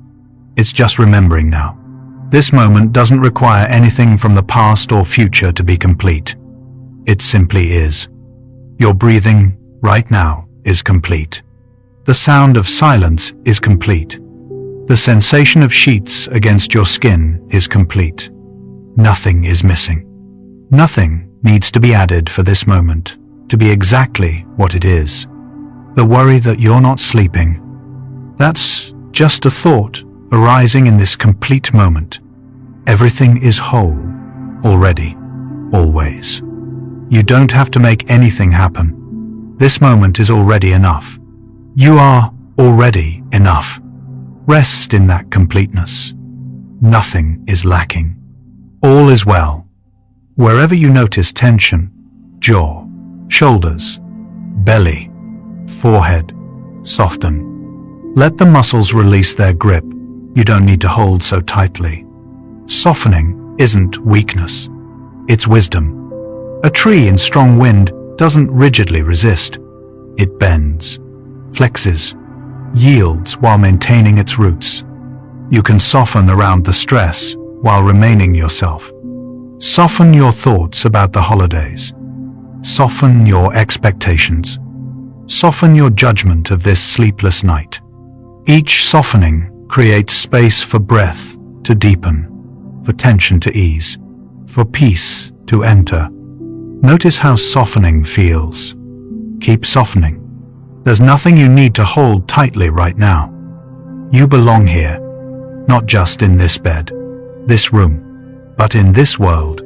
It's just remembering now. This moment doesn't require anything from the past or future to be complete. It simply is. Your breathing right now is complete. The sound of silence is complete. The sensation of sheets against your skin is complete. Nothing is missing. Nothing needs to be added for this moment to be exactly what it is. The worry that you're not sleeping, that's just a thought arising in this complete moment. Everything is whole, already, always. You don't have to make anything happen. This moment is already enough. You are already enough. Rest in that completeness. Nothing is lacking. All is well. Wherever you notice tension, jaw, shoulders, belly, forehead, soften. Let the muscles release their grip. You don't need to hold so tightly. Softening isn't weakness. It's wisdom. A tree in strong wind doesn't rigidly resist. It bends, flexes, yields while maintaining its roots. You can soften around the stress while remaining yourself. Soften your thoughts about the holidays. Soften your expectations. Soften your judgment of this sleepless night. Each softening creates space for breath to deepen, for tension to ease, for peace to enter. Notice how softening feels. Keep softening. There's nothing you need to hold tightly right now. You belong here, not just in this bed, this room, but in this world,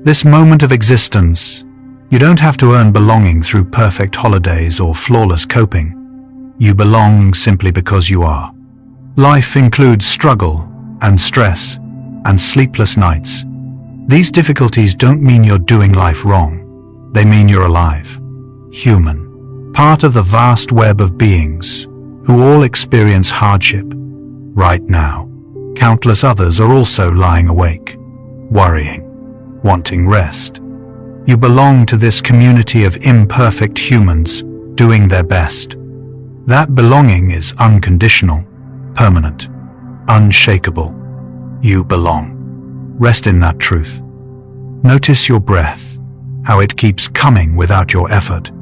this moment of existence. You don't have to earn belonging through perfect holidays or flawless coping. You belong simply because you are. Life includes struggle and stress and sleepless nights. These difficulties don't mean you're doing life wrong. They mean you're alive, human. Part of the vast web of beings who all experience hardship. Right now, countless others are also lying awake, worrying, wanting rest. You belong to this community of imperfect humans doing their best. That belonging is unconditional, permanent, unshakable. You belong. Rest in that truth. Notice your breath, how it keeps coming without your effort.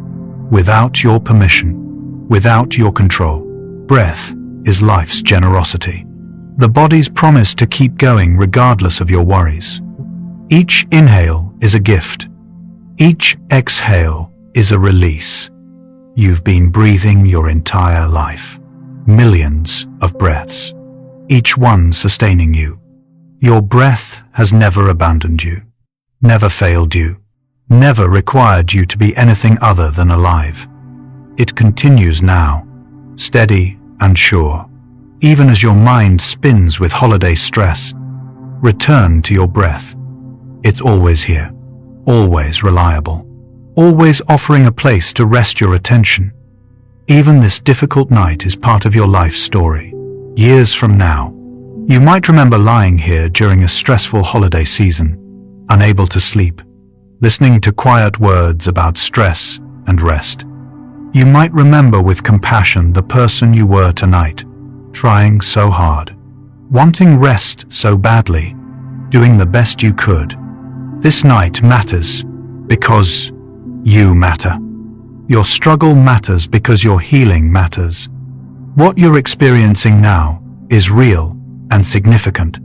Without your permission, without your control. Breath is life's generosity. The body's promise to keep going regardless of your worries. Each inhale is a gift. Each exhale is a release. You've been breathing your entire life. Millions of breaths, each one sustaining you. Your breath has never abandoned you, never failed you, never required you to be anything other than alive. It continues now, steady and sure. Even as your mind spins with holiday stress, return to your breath. It's always here, always reliable, always offering a place to rest your attention. Even this difficult night is part of your life story. Years from now, You might remember lying here during a stressful holiday season, unable to sleep, listening to quiet words about stress and rest. You might remember with compassion the person you were tonight, trying so hard, wanting rest so badly, doing the best you could. This night matters because you matter. Your struggle matters because your healing matters. What you're experiencing now is real and significant,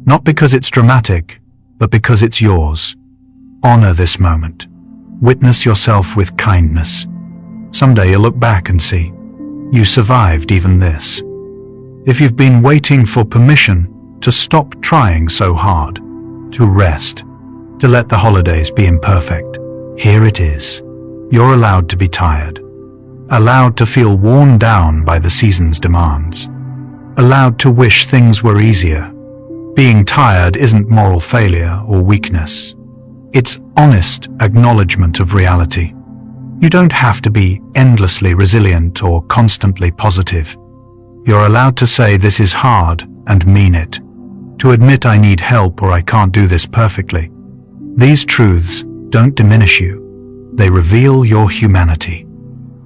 not because it's dramatic, but because it's yours. Honor this moment. Witness yourself with kindness. Someday you'll look back and see, you survived even this. If you've been waiting for permission to stop trying so hard, to rest, to let the holidays be imperfect, here it is. You're allowed to be tired, allowed to feel worn down by the season's demands, allowed to wish things were easier. Being tired isn't moral failure or weakness. It's honest acknowledgement of reality. You don't have to be endlessly resilient or constantly positive. You're allowed to say this is hard and mean it, to admit I need help or I can't do this perfectly. These truths don't diminish you. They reveal your humanity.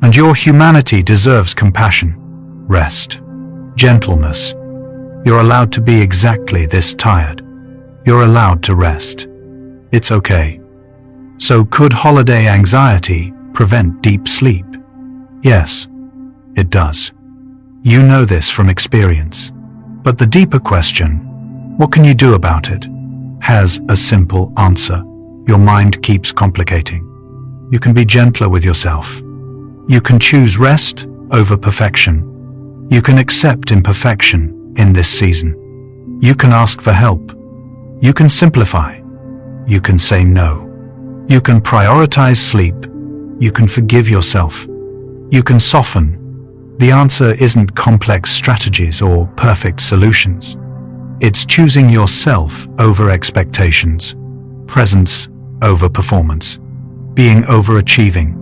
And your humanity deserves compassion, rest, gentleness. You're allowed to be exactly this tired. You're allowed to rest. It's okay. So could holiday anxiety prevent deep sleep? Yes, it does. You know this from experience. But the deeper question, what can you do about it, has a simple answer. Your mind keeps complicating. You can be gentler with yourself. You can choose rest over perfection. You can accept imperfection in this season. You can ask for help. You can simplify. You can say no. You can prioritize sleep. You can forgive yourself. You can soften. The answer isn't complex strategies or perfect solutions. It's choosing yourself over expectations, presence over performance, being overachieving.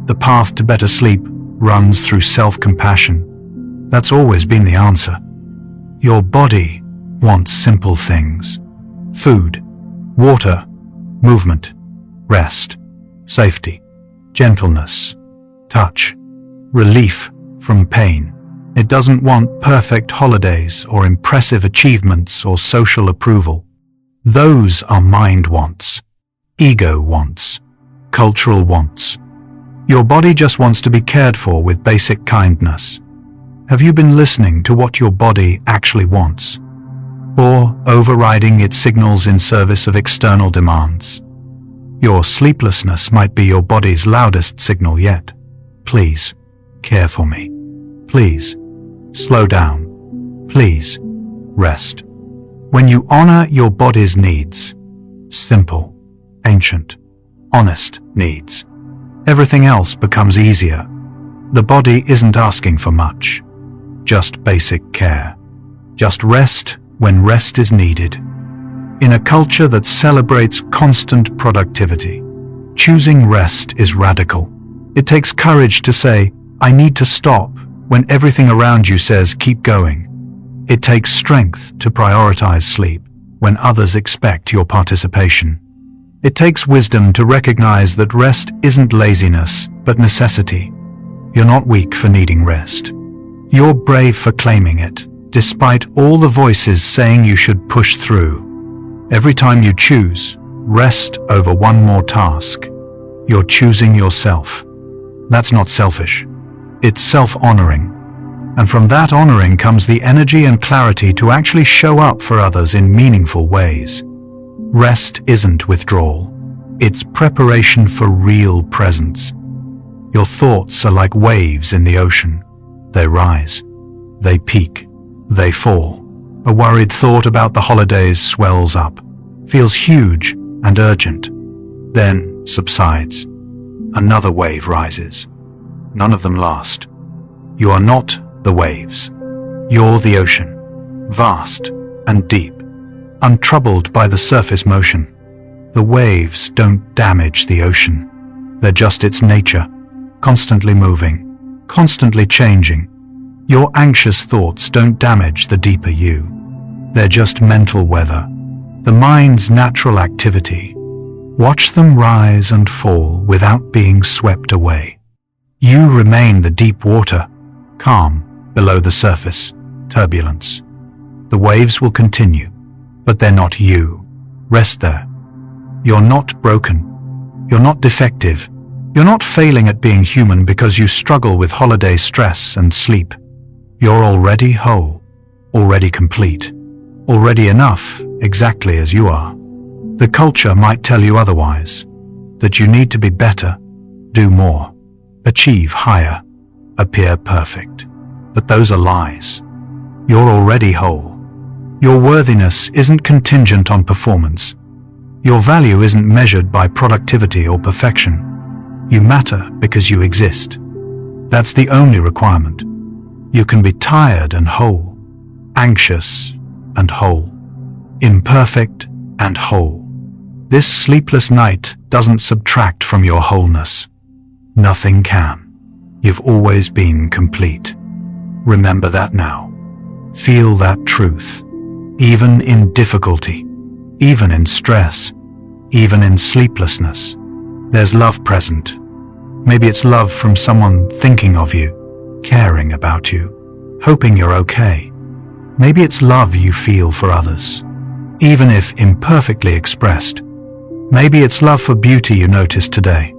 The path to better sleep runs through self-compassion. That's always been the answer. Your body wants simple things: food, water, movement, rest, safety, gentleness, touch, relief from pain. It doesn't want perfect holidays or impressive achievements or social approval. Those are mind wants, ego wants, cultural wants. Your body just wants to be cared for with basic kindness. Have you been listening to what your body actually wants? Or overriding its signals in service of external demands? Your sleeplessness might be your body's loudest signal yet. Please, care for me. Please, slow down. Please, rest. When you honor your body's needs, simple, ancient, honest needs, everything else becomes easier. The body isn't asking for much, just basic care. Just rest when rest is needed. In a culture that celebrates constant productivity, choosing rest is radical. It takes courage to say, I need to stop, when everything around you says keep going. It takes strength to prioritize sleep when others expect your participation. It takes wisdom to recognize that rest isn't laziness, but necessity. You're not weak for needing rest. You're brave for claiming it, despite all the voices saying you should push through. Every time you choose rest over one more task, you're choosing yourself. That's not selfish. It's self-honoring. And from that honoring comes the energy and clarity to actually show up for others in meaningful ways. Rest isn't withdrawal. It's preparation for real presence. Your thoughts are like waves in the ocean. They rise, they peak, they fall. A worried thought about the holidays swells up, feels huge and urgent, then subsides. Another wave rises. None of them last. You are not the waves. You're the ocean, vast and deep, untroubled by the surface motion. The waves don't damage the ocean. They're just its nature, constantly moving, constantly changing. Your anxious thoughts don't damage the deeper you. They're just mental weather, the mind's natural activity. Watch them rise and fall without being swept away. You remain the deep water, calm below the surface, turbulence. The waves will continue, but they're not you. Rest there. You're not broken. You're not defective. You're not failing at being human because you struggle with holiday stress and sleep. You're already whole, already complete, already enough exactly as you are. The culture might tell you otherwise, that you need to be better, do more, achieve higher, appear perfect. But those are lies. You're already whole. Your worthiness isn't contingent on performance. Your value isn't measured by productivity or perfection. You matter because you exist. That's the only requirement. You can be tired and whole, anxious and whole, imperfect and whole. This sleepless night doesn't subtract from your wholeness. Nothing can. You've always been complete. Remember that now. Feel that truth. Even in difficulty, even in stress, even in sleeplessness, there's love present. Maybe it's love from someone thinking of you, caring about you, hoping you're okay. Maybe it's love you feel for others, even if imperfectly expressed. Maybe it's love for beauty you noticed today,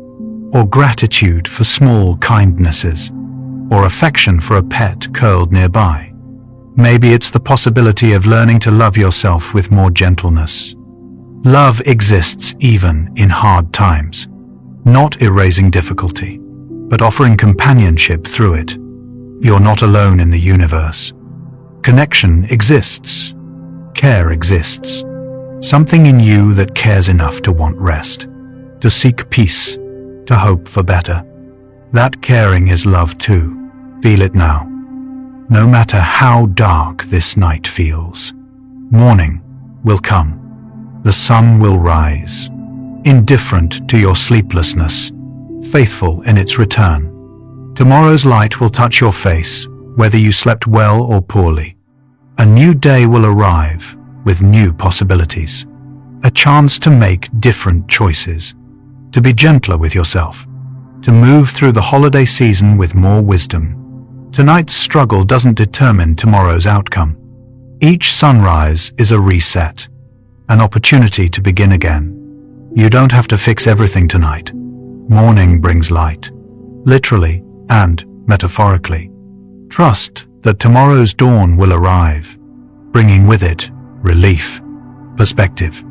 or gratitude for small kindnesses, or affection for a pet curled nearby. Maybe it's the possibility of learning to love yourself with more gentleness. Love exists even in hard times, not erasing difficulty, but offering companionship through it. You're not alone in the universe. Connection exists. Care exists. Something in you that cares enough to want rest, to seek peace, to hope for better. That caring is love too. Feel it now. No matter how dark this night feels, morning will come. The sun will rise, indifferent to your sleeplessness, faithful in its return. Tomorrow's light will touch your face, whether you slept well or poorly. A new day will arrive with new possibilities, a chance to make different choices, to be gentler with yourself, to move through the holiday season with more wisdom. Tonight's struggle doesn't determine tomorrow's outcome. Each sunrise is a reset, an opportunity to begin again. You don't have to fix everything tonight. Morning brings light, literally and metaphorically. Trust that tomorrow's dawn will arrive, bringing with it relief, perspective,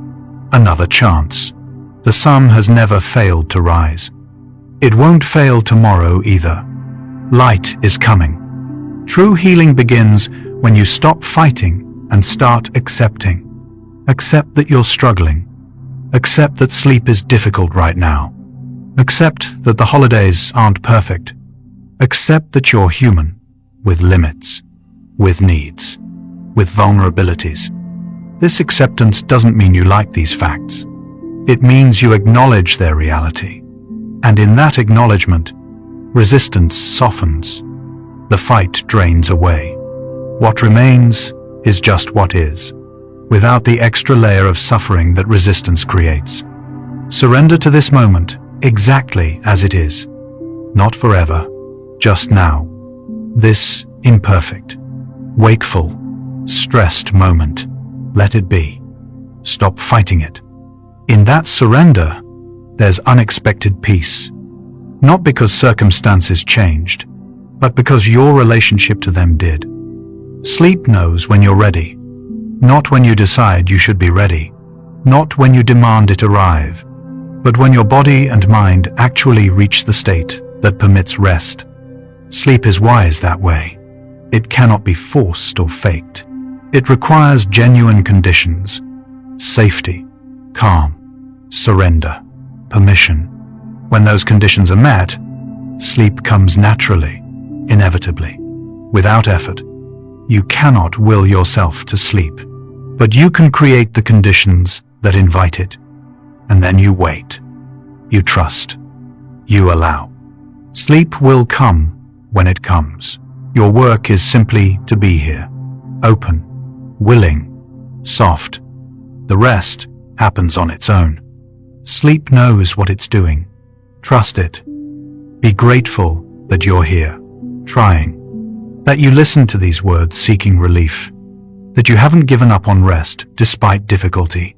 another chance. The sun has never failed to rise. It won't fail tomorrow either. Light is coming. True healing begins when you stop fighting and start accepting. Accept that you're struggling. Accept that sleep is difficult right now. Accept that the holidays aren't perfect. Accept that you're human, with limits, with needs, with vulnerabilities. This acceptance doesn't mean you like these facts. It means you acknowledge their reality. And in that acknowledgement, resistance softens. The fight drains away. What remains is just what is, without the extra layer of suffering that resistance creates. Surrender to this moment exactly as it is. Not forever, just now. This imperfect, wakeful, stressed moment. Let it be. Stop fighting it. In that surrender, there's unexpected peace. Not because circumstances changed, but because your relationship to them did. Sleep knows when you're ready, not when you decide you should be ready, not when you demand it arrive, but when your body and mind actually reach the state that permits rest. Sleep is wise that way. It cannot be forced or faked. It requires genuine conditions: safety, calm, surrender, permission. When those conditions are met, sleep comes naturally, inevitably, without effort. You cannot will yourself to sleep, but you can create the conditions that invite it. And then you wait. You trust. You allow. Sleep will come when it comes. Your work is simply to be here, open, willing, soft. The rest happens on its own. Sleep knows what it's doing. Trust it. Be grateful that you're here, trying. That you listen to these words seeking relief. That you haven't given up on rest despite difficulty.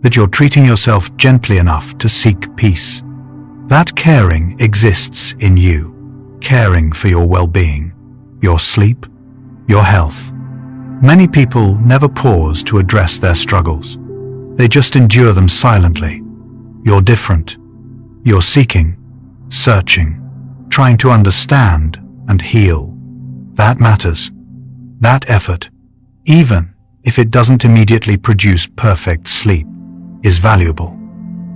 That you're treating yourself gently enough to seek peace. That caring exists in you. Caring for your well-being, your sleep, your health. Many people never pause to address their struggles. They just endure them silently. You're different. You're seeking, searching, trying to understand and heal. That matters. That effort, even if it doesn't immediately produce perfect sleep, is valuable.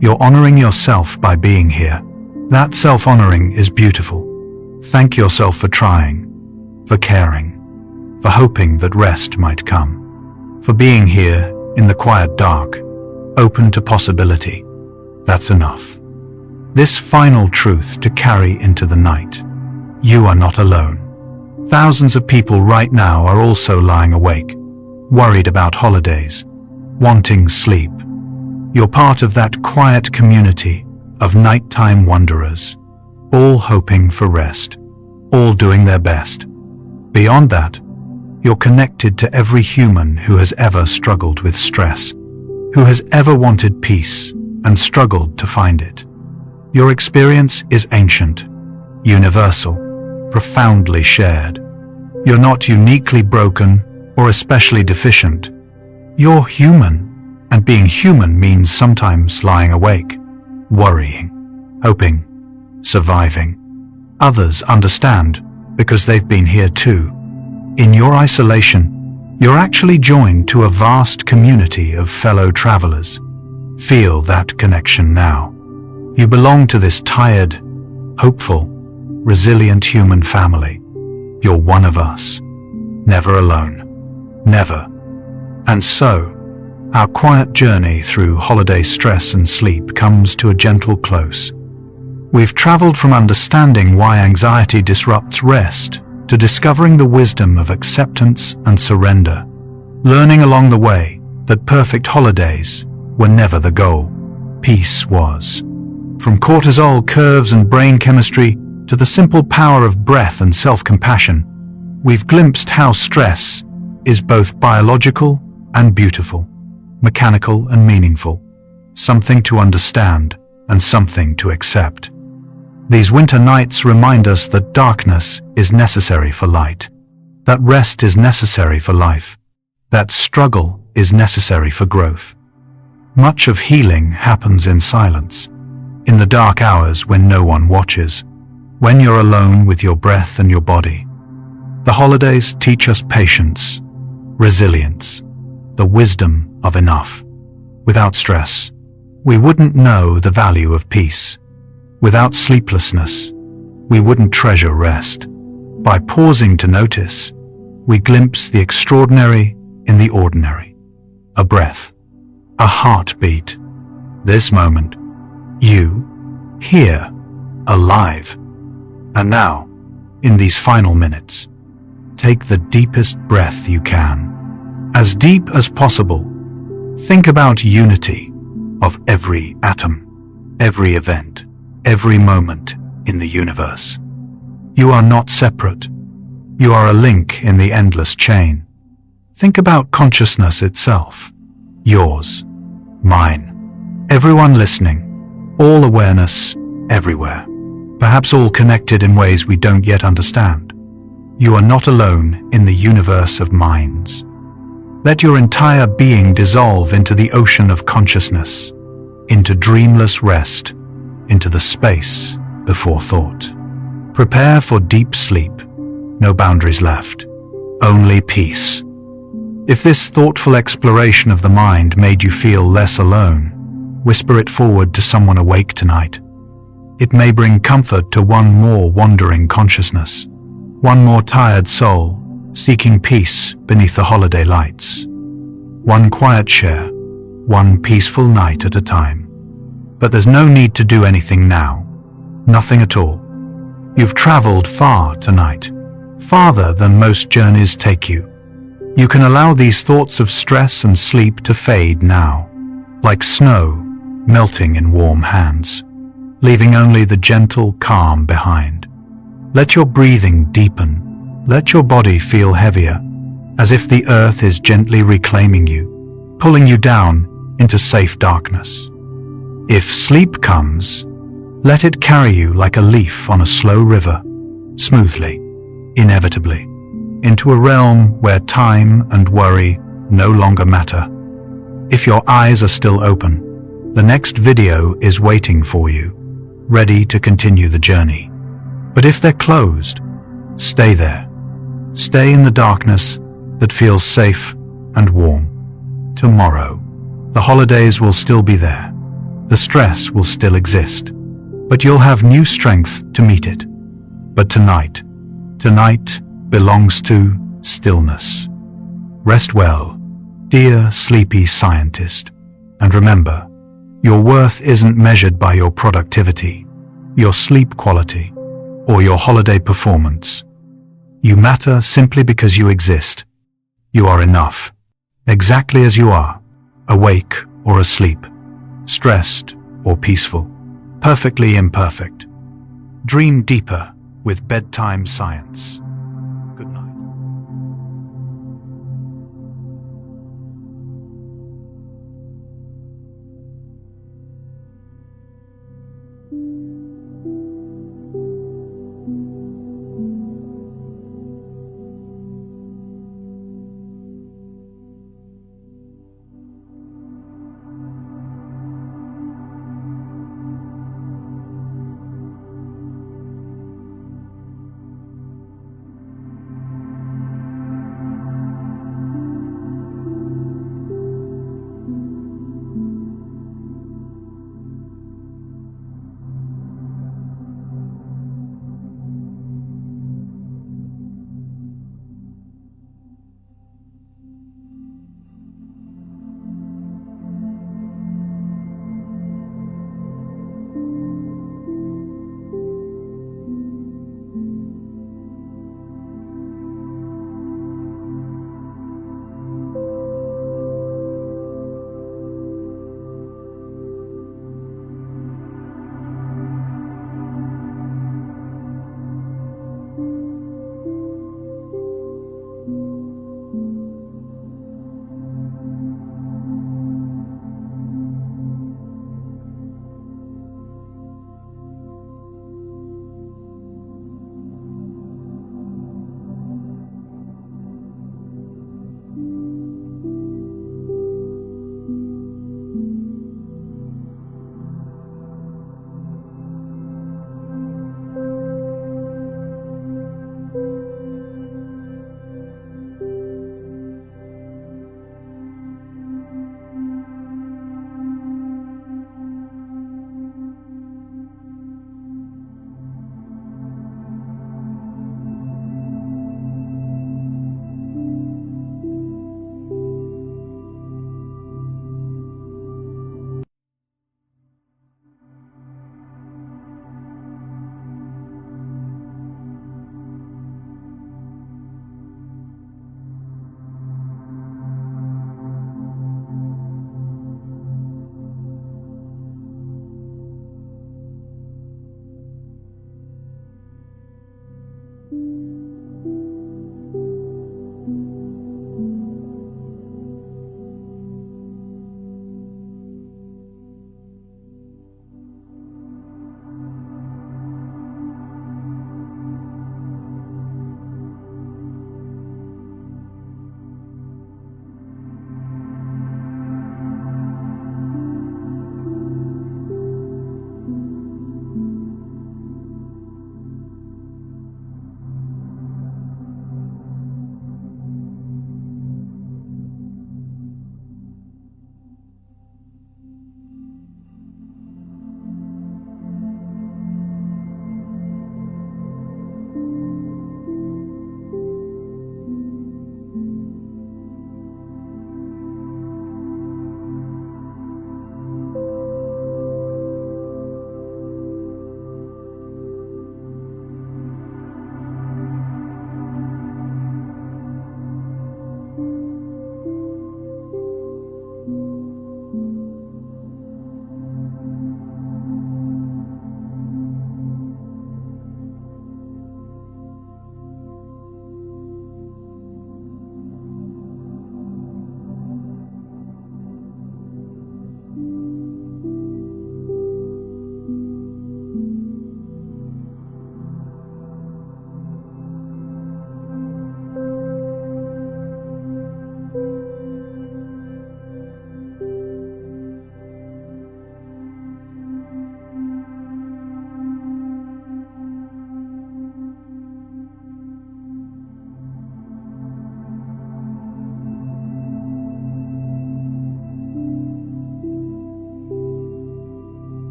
You're honoring yourself by being here. That self-honoring is beautiful. Thank yourself for trying, for caring, for hoping that rest might come, for being here in the quiet dark, open to possibility. That's enough. This final truth to carry into the night. You are not alone. Thousands of people right now are also lying awake, worried about holidays, wanting sleep. You're part of that quiet community of nighttime wanderers, all hoping for rest, all doing their best. Beyond that, you're connected to every human who has ever struggled with stress, who has ever wanted peace and struggled to find it. Your experience is ancient, universal, profoundly shared. You're not uniquely broken or especially deficient. You're human, and being human means sometimes lying awake, worrying, hoping, surviving. Others understand because they've been here too. In your isolation, you're actually joined to a vast community of fellow travelers. Feel that connection now. You belong to this tired, hopeful, resilient human family. You're one of us. Never alone. Never. And so, our quiet journey through holiday stress and sleep comes to a gentle close. We've traveled from understanding why anxiety disrupts rest to discovering the wisdom of acceptance and surrender, learning along the way that perfect holidays were never the goal. Peace was. From cortisol curves and brain chemistry to the simple power of breath and self-compassion, we've glimpsed how stress is both biological and beautiful, mechanical and meaningful, something to understand and something to accept. These winter nights remind us that darkness is necessary for light, that rest is necessary for life, that struggle is necessary for growth. Much of healing happens in silence, in the dark hours when no one watches, when you're alone with your breath and your body. The holidays teach us patience, resilience, the wisdom of enough. Without stress, we wouldn't know the value of peace. Without sleeplessness, we wouldn't treasure rest. By pausing to notice, we glimpse the extraordinary in the ordinary. A breath, a heartbeat. This moment, you, here, alive. And now, in these final minutes, take the deepest breath you can. As deep as possible, think about unity of every atom, every event, every moment in the universe. You are not separate. You are a link in the endless chain. Think about consciousness itself. Yours, mine, everyone listening, all awareness, everywhere. Perhaps all connected in ways we don't yet understand. You are not alone in the universe of minds. Let your entire being dissolve into the ocean of consciousness, into dreamless rest, into the space before thought. Prepare for deep sleep. No boundaries left. Only peace. If this thoughtful exploration of the mind made you feel less alone, whisper it forward to someone awake tonight. It may bring comfort to one more wandering consciousness, one more tired soul seeking peace beneath the holiday lights. One quiet share, one peaceful night at a time. But there's no need to do anything now. Nothing at all. You've traveled far tonight, farther than most journeys take you. You can allow these thoughts of stress and sleep to fade now, like snow melting in warm hands, leaving only the gentle calm behind. Let your breathing deepen. Let your body feel heavier, as if the earth is gently reclaiming you, pulling you down into safe darkness. If sleep comes, let it carry you like a leaf on a slow river, smoothly, inevitably, into a realm where time and worry no longer matter. If your eyes are still open, the next video is waiting for you, ready to continue the journey. But if they're closed, stay there. Stay in the darkness that feels safe and warm. Tomorrow, the holidays will still be there. The stress will still exist, but you'll have new strength to meet it. But tonight belongs to stillness. Rest well, dear sleepy scientist, and remember, your worth isn't measured by your productivity, your sleep quality, or your holiday performance. You matter simply because you exist. You are enough, exactly as you are, awake or asleep, stressed or peaceful, perfectly imperfect. Dream deeper with bedtime science.